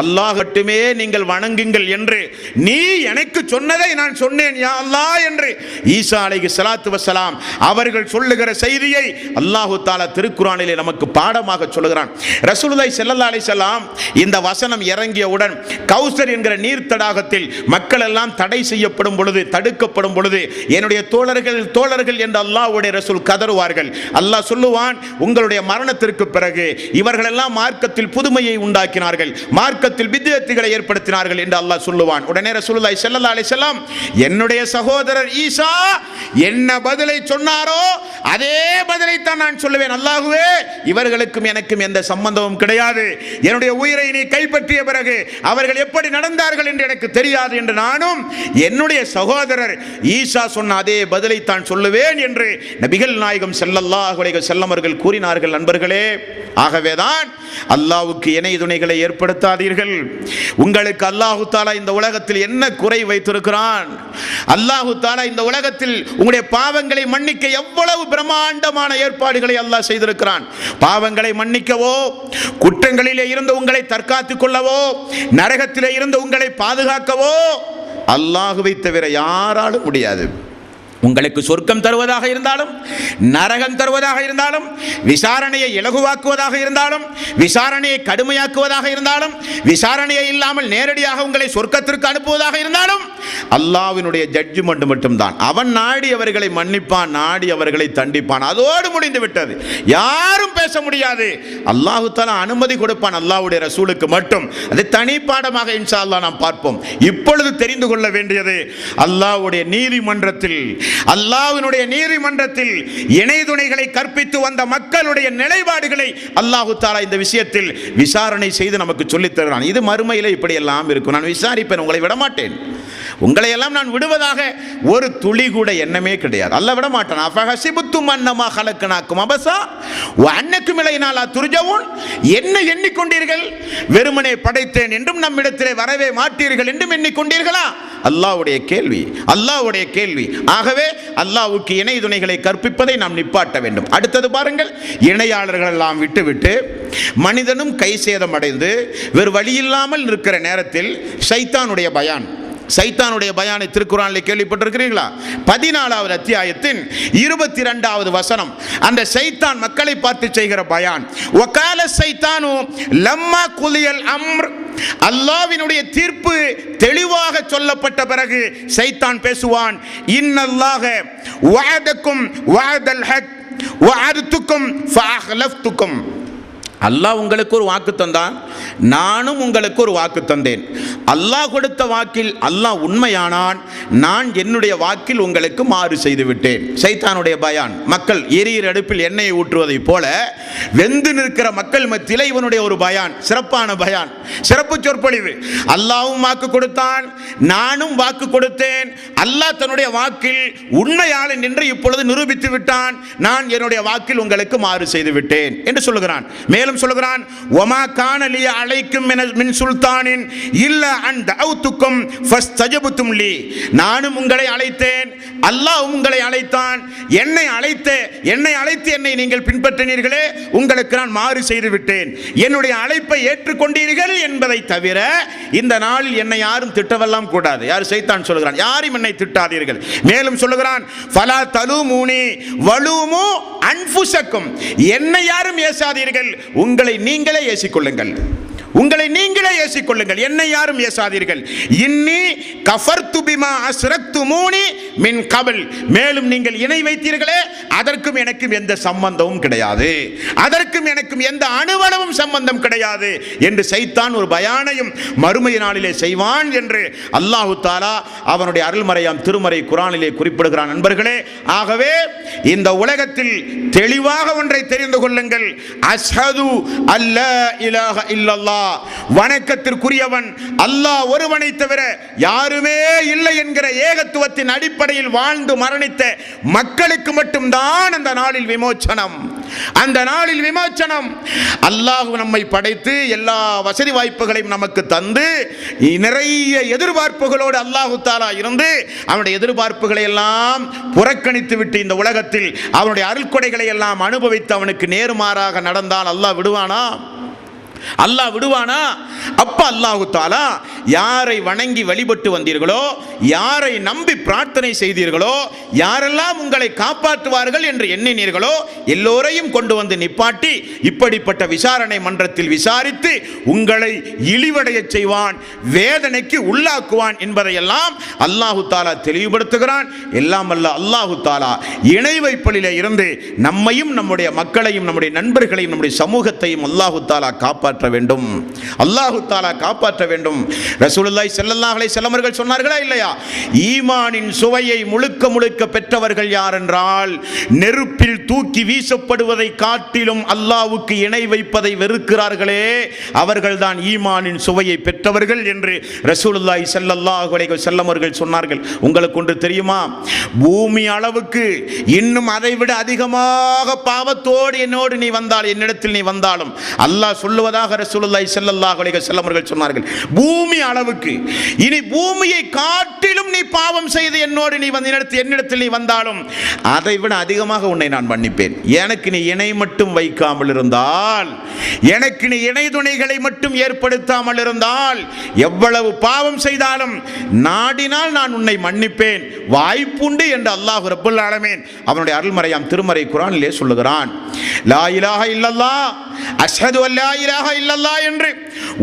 அல்லாஹ் மட்டுமே நீங்கள் வணங்குங்கள் என்று நீ எனக்கு சொன்னதை நான் சொன்னேன் யா அல்லாஹ் என்று ஈசா அலைஹிஸ்ஸலாத்து வஸ்ஸலாம் அவர்கள் சொல்லுகிற செய்தியை அல்லாஹு தஆலா திருக்குர்ஆனிலே நமக்கு பாடமாக சொல்லுகிறான். ரசூலுல்லாஹி ஸல்லல்லாஹு அலைஹி வஸல்லம் இந்த வசனம் இறங்கியவுடன் கௌசர் என்கிற நீர் தடாகத்தில் மக்கள் எல்லாம் தடை செய்யப்படும் பொழுது, தடுக்கப்படும் பொழுது என்னுடைய தோழர்கள் என்று அல்லாஹ்வுடைய ரசூல் கதறுவார்கள். அல்லாஹ் சொல்லுவான், உங்களுடைய மரணத்திற்கு பிறகு இவர்கள் எல்லாம் மார்க்கத்தில் புதுமையை உண்டாக்கினார்கள், மார்க்கத்தில் பித்அத்துகளை ஏற்படுத்தினார்கள் என்று அல்லாஹ் சொல்லுவான். உடனே ரசூலுல்லாஹி ஸல்லல்லாஹு அலைஹி வஸல்லம் என்னுடைய சகோதரர் ஈசா என்ன பதிலை சொன்னாரோ அதே பதிலை தான் நான் சொல்லுவேன். அல்லாஹ்வே இவர்களுக்கும் எனக்கும் எந்த சம்பந்தமும் கிடையாது, என்னுடைய உயிரை நீ கைப்பற்றிய பிறகு அவர்கள் எப்படி நடந்தார்கள் என்று எனக்கு தெரியாது என்று நானும் என்னுடைய சகோதரர் ஈசா சொன்ன அதே பதிலை தான் சொல்லுவேன் என்று நபிகள் நாயகம் ஸல்லல்லாஹு அலைஹி வஸல்லம் அவர்கள் கூறினார்கள். நண்பர்களே, ஆகவேதான் அல்லாஹ்வுக்கு இணை துணைகளை ஏற்படுத்தாதீர்கள். உங்களுக்கு அல்லாஹு தஆலா இந்த உலகத்தில் என்ன குறை வைத்திருக்கிறான்? அல்லாஹு தஆலா இந்த உலகத்தில் உங்களுடைய பாவங்களை மன்னிக்க எவ்வளவு பிரம்மாண்டமான ஏற்பாடுகளை அல்லாஹ் செய்திருக்கிறான். பாவங்களை மன்னிக்கவோ, குற்றங்களிலே இருந்து உங்களை தற்காத்துக் கொள்ளவோ, நரகத்திலே இருந்து உங்களை பாதுகாக்கவோ அல்லாஹ்வை தவிர யாராலும் முடியாது. உங்களுக்கு சொர்க்கம் தருவதாக இருந்தாலும், நரகம் தருவதாக இருந்தாலும், விசாரணையை இலகுவாக்குவதாக இருந்தாலும், விசாரணையை கடுமையாக்குவதாக இருந்தாலும், விசாரணையை இல்லாமல் நேரடியாக உங்களை சொர்க்கத்திற்கு அனுப்புவதாக இருந்தாலும் அல்லாஹ்வினுடைய ஜட்ஜ்மெண்ட் மட்டும்தான். அவன் நாடி அவர்களை மன்னிப்பான், நாடி அவர்களை தண்டிப்பான். அதோடு முடிந்து விட்டது. யாரும் பேச முடியாது. அல்லாஹ் தஆலா அனுமதி கொடுப்பான் அல்லாஹ்வுடைய ரசூலுக்கு மட்டும். அது தனி பாடமாக இன்ஷா அல்லாஹ் நாம் பார்ப்போம். இப்பொழுது தெரிந்து கொள்ள வேண்டியது, அல்லாஹ்வுடைய நீதிமன்றத்தில் அல்லாஹ்வினுடைய நீதிமன்றத்தில் இணை துணைகளை கற்பித்து வந்த மக்களுடைய நிலைப்பாடுகளை அல்லாஹ் தஆலா இந்த விஷயத்தில் விசாரணை செய்து நமக்கு சொல்லித் தருகிறான். இது மறுமையில் இப்படி எல்லாம் இருக்கும். நான் விசாரிப்பேன், உங்களை விடமாட்டேன். உங்களை எல்லாம் நான் விடுவதாக ஒரு துளி கூட எண்ணமே கிடையாது. அல்லாஹ் விட மாட்டான். அஃபஹசிபுத்தும் அன்னமா ஹலக்னாக்கும் அபஸா வ அன்னக்கும் இலைனா லா துர்ஜவுன். என்ன எண்ணிக்கொண்டீர்கள்? வெறுமனே படைத்தேன் என்றும் நம்மிடத்திலே வரவே மாட்டீர்கள் என்றும் எண்ணிக்கொண்டீர்களா? அல்லாஹ்வுடைய கேள்வி, அல்லாஹ்வுடைய கேள்வி. ஆகவே அல்லாஹ்வுக்கு இணை துணைகளை கற்பிப்பதை நாம் நிப்பாட்ட வேண்டும். அடுத்தது பாருங்கள், இணையாளர்கள் எல்லாம் விட்டுவிட்டு மனிதனும் கை சேதம் அடைந்து வேறு வழியில்லாமல் இருக்கிற நேரத்தில் ஷைத்தானுடைய பயான், சைத்தானுடைய பயானை திருக்குர்ஆனிலே கேள்விப்பட்டிருக்கிறீர்களா? 14வது அத்தியாயத்தின் 22வது வசனம். அந்த சைத்தான் மக்களை பார்த்து செய்கிற பயான். வகால சைத்தானு லம்மா குலியல் அம்ர். அல்லாஹ்வினுடைய தீர்ப்பு தெளிவாக சொல்லப்பட்ட பிறகு சைத்தான் பேசுவான். இன்னல்லாஹ வஅதக்கும் வஅதல் ஹக் வஅதுக்கும் ஃபஅஹ்லஃப்துக்கும். அல்லாஹ் உங்களுக்கு ஒரு வாக்கு தந்தான், நானும் உங்களுக்கு ஒரு வாக்கு தந்தேன். அல்லாஹ் கொடுத்த வாக்கில் அல்லாஹ் உண்மையானான், நான் என்னுடைய வாக்கில் உங்களுக்கு மாறு செய்து விட்டேன். சைத்தானுடைய பயான். மக்கள் எரியிற அடுப்பில் எண்ணெயை ஊற்றுவதை போல வெந்து நிற்கிற மக்கள் மத்தியில் இவனுடைய ஒரு பயான், சிறப்பான பயான், சிறப்பு சொற்பொழிவு. அல்லாஹ்வும் வாக்கு கொடுத்தான், நானும் வாக்கு கொடுத்தேன். அல்லாஹ் தன்னுடைய வாக்கில் உண்மையாளன் என்று இப்பொழுது நிரூபித்து விட்டான், நான் என்னுடைய வாக்கில் உங்களுக்கு மாறு செய்து விட்டேன் என்று சொல்லுகிறான். மேலும் சொல்லுகிறான், வமா கான லி அலைக்கும் மின் சுல்தானின் இல்ல அன் தஅவுதுக்கும் ஃபஸ்தஜபதும் லி. நானும் உங்களை அழைத்தேன், அல்லாஹ்வும் உங்களை அழைத்தான். என்னை அழைத்து என்னை நீங்கள் பின்பற்றினீர்களே, உங்களுக்கு நான் மாறு செய்து விட்டேன். என்னுடைய அழைப்பை ஏற்றுக்கொண்டீர்கள் என்பதை தவிர இந்த நாளில் என்னை யாரும் திட்டவெல்லாம் கூடாது. யார்? சைத்தான் சொல்லுகிறான், யாரும் என்னை திட்டாதீர்கள். மேலும் சொல்லுகிறான், ஃபலா தலூமூனி வலூமு அன்ஃபுஸக்கும். என்னை யாரும் ஏசாதீர்கள், உங்களை நீங்களே ஏசிக்கொள்ளுங்கள், உங்களை நீங்களே ஏசிக்கொள்ளுங்கள், என்னை யாரும் ஏசாதீர்கள். இன்னி கஃபர்து பிமா அஸ்ரக்துமூனி மின் கபல். மேலும் நீங்கள் இணை வைத்தீர்களே, அதற்கும் எனக்கும் எந்த சம்பந்தமும் கிடையாது, அதற்கும் எனக்கும் எந்த அணுவளவும் சம்பந்தம் கிடையாது என்று சைத்தான் ஒரு பயானையும் மறுமை நாளிலே செய்வான் என்று அல்லாஹ் தஆலா அவனுடைய அருள்மறையாம் திருமறை குர்ஆனிலே குறிப்பிடுகிறான். நண்பர்களே, ஆகவே இந்த உலகத்தில் தெளிவாக ஒன்றை தெரிந்து கொள்ளுங்கள். அஷ்ஹது அல்லா இலாஹ இல்லல்லாஹ், வணக்கத்திற்குரியவன் அல்லாஹ் ஒருவனை தவிர யாருமே இல்லை என்கிற ஏகத்துவத்தின் அடிப்படையில் வாழ்ந்து மரணித்த மக்களுக்கு மட்டும்தான் அந்த நாளில் விமோச்சனம். அந்த நாளில் விமோச்சனம். அல்லாஹ் நம்மை படைத்து எல்லா வசதி வாய்ப்புகளையும் நமக்கு தந்து நிறைய எதிர்பார்ப்புகளோடு அல்லாஹ் தஆலா இருந்து அவனுடைய எதிர்பார்ப்புகளை எல்லாம் புறக்கணித்து விட்டு இந்த உலகத்தில் அவனுடைய அருள்கொடைகளை எல்லாம் அனுபவித்து அவனுக்கு நேர்மாறாக நடந்தால் அல்லாஹ் விடுவானா? அல்லாஹ் விடுவானா? அப்ப அல்லாஹ் தஆலா யாரை வணங்கி வழிபட்டு வந்தீர்களோ, யாரை நம்பி பிரார்த்தனை செய்தீர்களோ, யாரெல்லாம் உங்களை காப்பாற்றுவார்கள் என்று எண்ணினீர்களோ எல்லோரையும் கொண்டு வந்து நிப்பாட்டி இப்படிப்பட்ட விசாரணை மன்றத்தில் விசாரித்து உங்களை இழிவடைய செய்வான், வேதனைக்கு உள்ளாக்குவான் என்பதையெல்லாம் அல்லாஹ் தஆலா தெளிவுபடுத்துகிறான். எல்லாம் அல்ல அல்லாஹ் தஆலா இணை வைப்பலிலே இருந்து நம்மையும் நம்முடைய மக்களையும் நம்முடைய நண்பர்களையும் நம்முடைய சமூகத்தையும் அல்லாஹ் தஆலா காப்பாற்ற வேண்டும், அல்லாஹ் தஆலா காப்பாற்ற வேண்டும். ரசூலுல்லாஹி ஸல்லல்லாஹு அலைஹி வஸல்லம் அவர்கள் சொன்னார்களா இல்லையா? ஈமானின் சுவையை முழுக்க முழுக்க பெற்றவர்கள் யார் என்றால், நெருப்பில் தூக்கி வீசப்படுவதை காட்டிலும் அல்லாஹ்வுக்கு இணை வைப்பதை வெறுக்கிறார்களே, அவர்கள்தான் ஈமானின் சுவையை பெற்றவர்கள் என்று ரசூலுல்லாஹி ஸல்லல்லாஹு அலைஹி வஸல்லம் அவர்கள் சொன்னார்கள். உங்களுக்கு ஒன்று தெரியுமா? பூமி அளவுக்கு இன்னும் அதைவிட அதிகமாக பாவத்தோடு என்னோடு நீ வந்தால், என்னிடத்தில் நீ வந்தாலும் அல்லாஹ் சொல்லுவதாக ரசூலுல்லாஹி ஸல்லல்லாஹு அலைஹி வஸல்லம் அவர்கள் சொன்னார்கள். பூமி அளவுக்கு, இனி பூமியை காட்டிலும் நீ பாவம் செய்து என்னோடு நீ என்னிடத்தில் நீ வந்தாலும் அதை விட அதிகமாக உன்னை நான் மன்னிப்பேன். எனக்கு நீ இணை மட்டும் வைக்காமல் இருந்தால், எனக்கு நீ இணை துணைகளை மட்டும் ஏற்படுத்தாமல் இருந்தால், எவ்வளவு பாவம் செய்தாலும் நாடினால் நான் உன்னை மன்னிப்பேன், வாய்ப்புண்டு என்று அல்லாஹ் ரப்பல் ஆலமீன் அவனுடைய அருள்மறையாம் திருமறை குர்ஆனிலே சொல்லுகிறான். லா இலாஹ இல்லல்லாஹ் அஷ்ஹது அல்லா இலாஹ இல்லல்லாஹ் என்று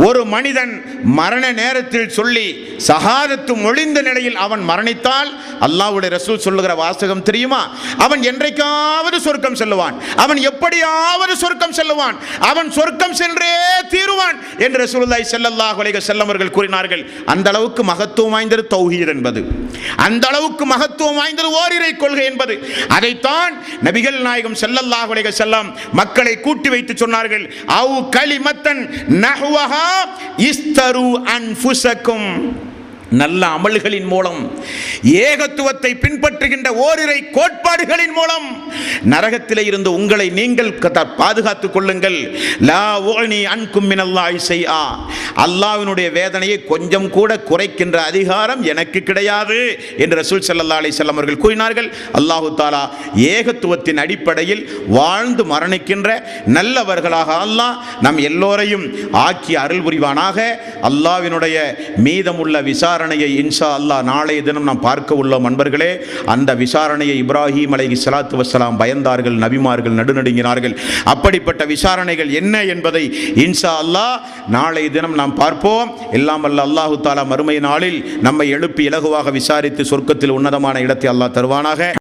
ஒரு மனிதன் மரண நேரத்தில் சொல்லி ஷஹாதத்து மொழிந்த நிலையில் அவன் மரணித்தால் அல்லாஹ்வுடைய ரசூல் சொல்லுகிற வாசகம் தெரியுமா? அவன் என்றைக்காவது சொர்க்கம் செல்லுவான், அவன் எப்படியாவது சொர்க்கம் செல்லுவான், அவன் சொர்க்கம் சென்றே தீருவான் என்று ரசூலுல்லாஹி ஸல்லல்லாஹு அலைஹி வஸல்லம் அவர்கள் கூறினார்கள். அந்த அளவுக்கு மகத்துவம் வாய்ந்தது தௌஹீத் என்பது, அந்த அளவுக்கு மகத்துவம் வாய்ந்தது ஓரிரை கொள்கை என்பது. அதைத்தான் நபிகள் நாயகம் ஸல்லல்லாஹு அலைஹி வஸல்லம் மக்களை கூட்டி வைத்து சொன்னார்கள். அவு கலிமத்தன் நஹ்வஹா இஸ்தரு அன்ஃபுஸக்கும். நல்ல அமல்களின் மூலம், ஏகத்துவத்தை பின்பற்றுகின்ற ஓரிரை கோட்பாடுகளின் மூலம் நரகத்திலே இருந்து உங்களை நீங்கள் பாதுகாத்துக் கொள்ளுங்கள். லா உஅனி அன்கும் மினல்லாஹி ஷைஆ. அல்லாஹ்வினுடைய வேதனையை கொஞ்சம் கூட குறைக்கின்ற அதிகாரம் எனக்கு கிடையாது என்று ரசூல் ஸல்லல்லாஹு அலைஹி வஸல்லம் அவர்கள் கூறினார்கள். அல்லாஹ் தஆலா ஏகத்துவத்தின் அடிப்படையில் வாழ்ந்து மரணிக்கின்ற நல்லவர்களாக அல்லாஹ் நம் எல்லோரையும் ஆக்கி அருள் புரிவானாக. அல்லாஹ்வினுடைய மீதமுள்ள விசாரணையை இன்ஷா அல்லாஹ் நாளைய தினம் நாம் பார்க்க உள்ளோம். அன்பர்களே, அந்த விசாரணையை இப்ராஹீம் அலைஹிஸ்ஸலாத்து வஸ்ஸலாம் பயந்தார்கள், நபிமார்கள் நடுநடுங்கினார்கள். அப்படிப்பட்ட விசாரணைகள் என்ன என்பதை இன்ஷா அல்லாஹ் நாளைய தினம் நாம் பார்ப்போம். எல்லாம் வல்ல அல்லாஹு தஆலா மறுமை நாளில் நம்மை எழுப்பி இலகுவாக விசாரித்து சொர்க்கத்தில் உன்னதமான இடத்தை அல்லாஹ் தருவானாக.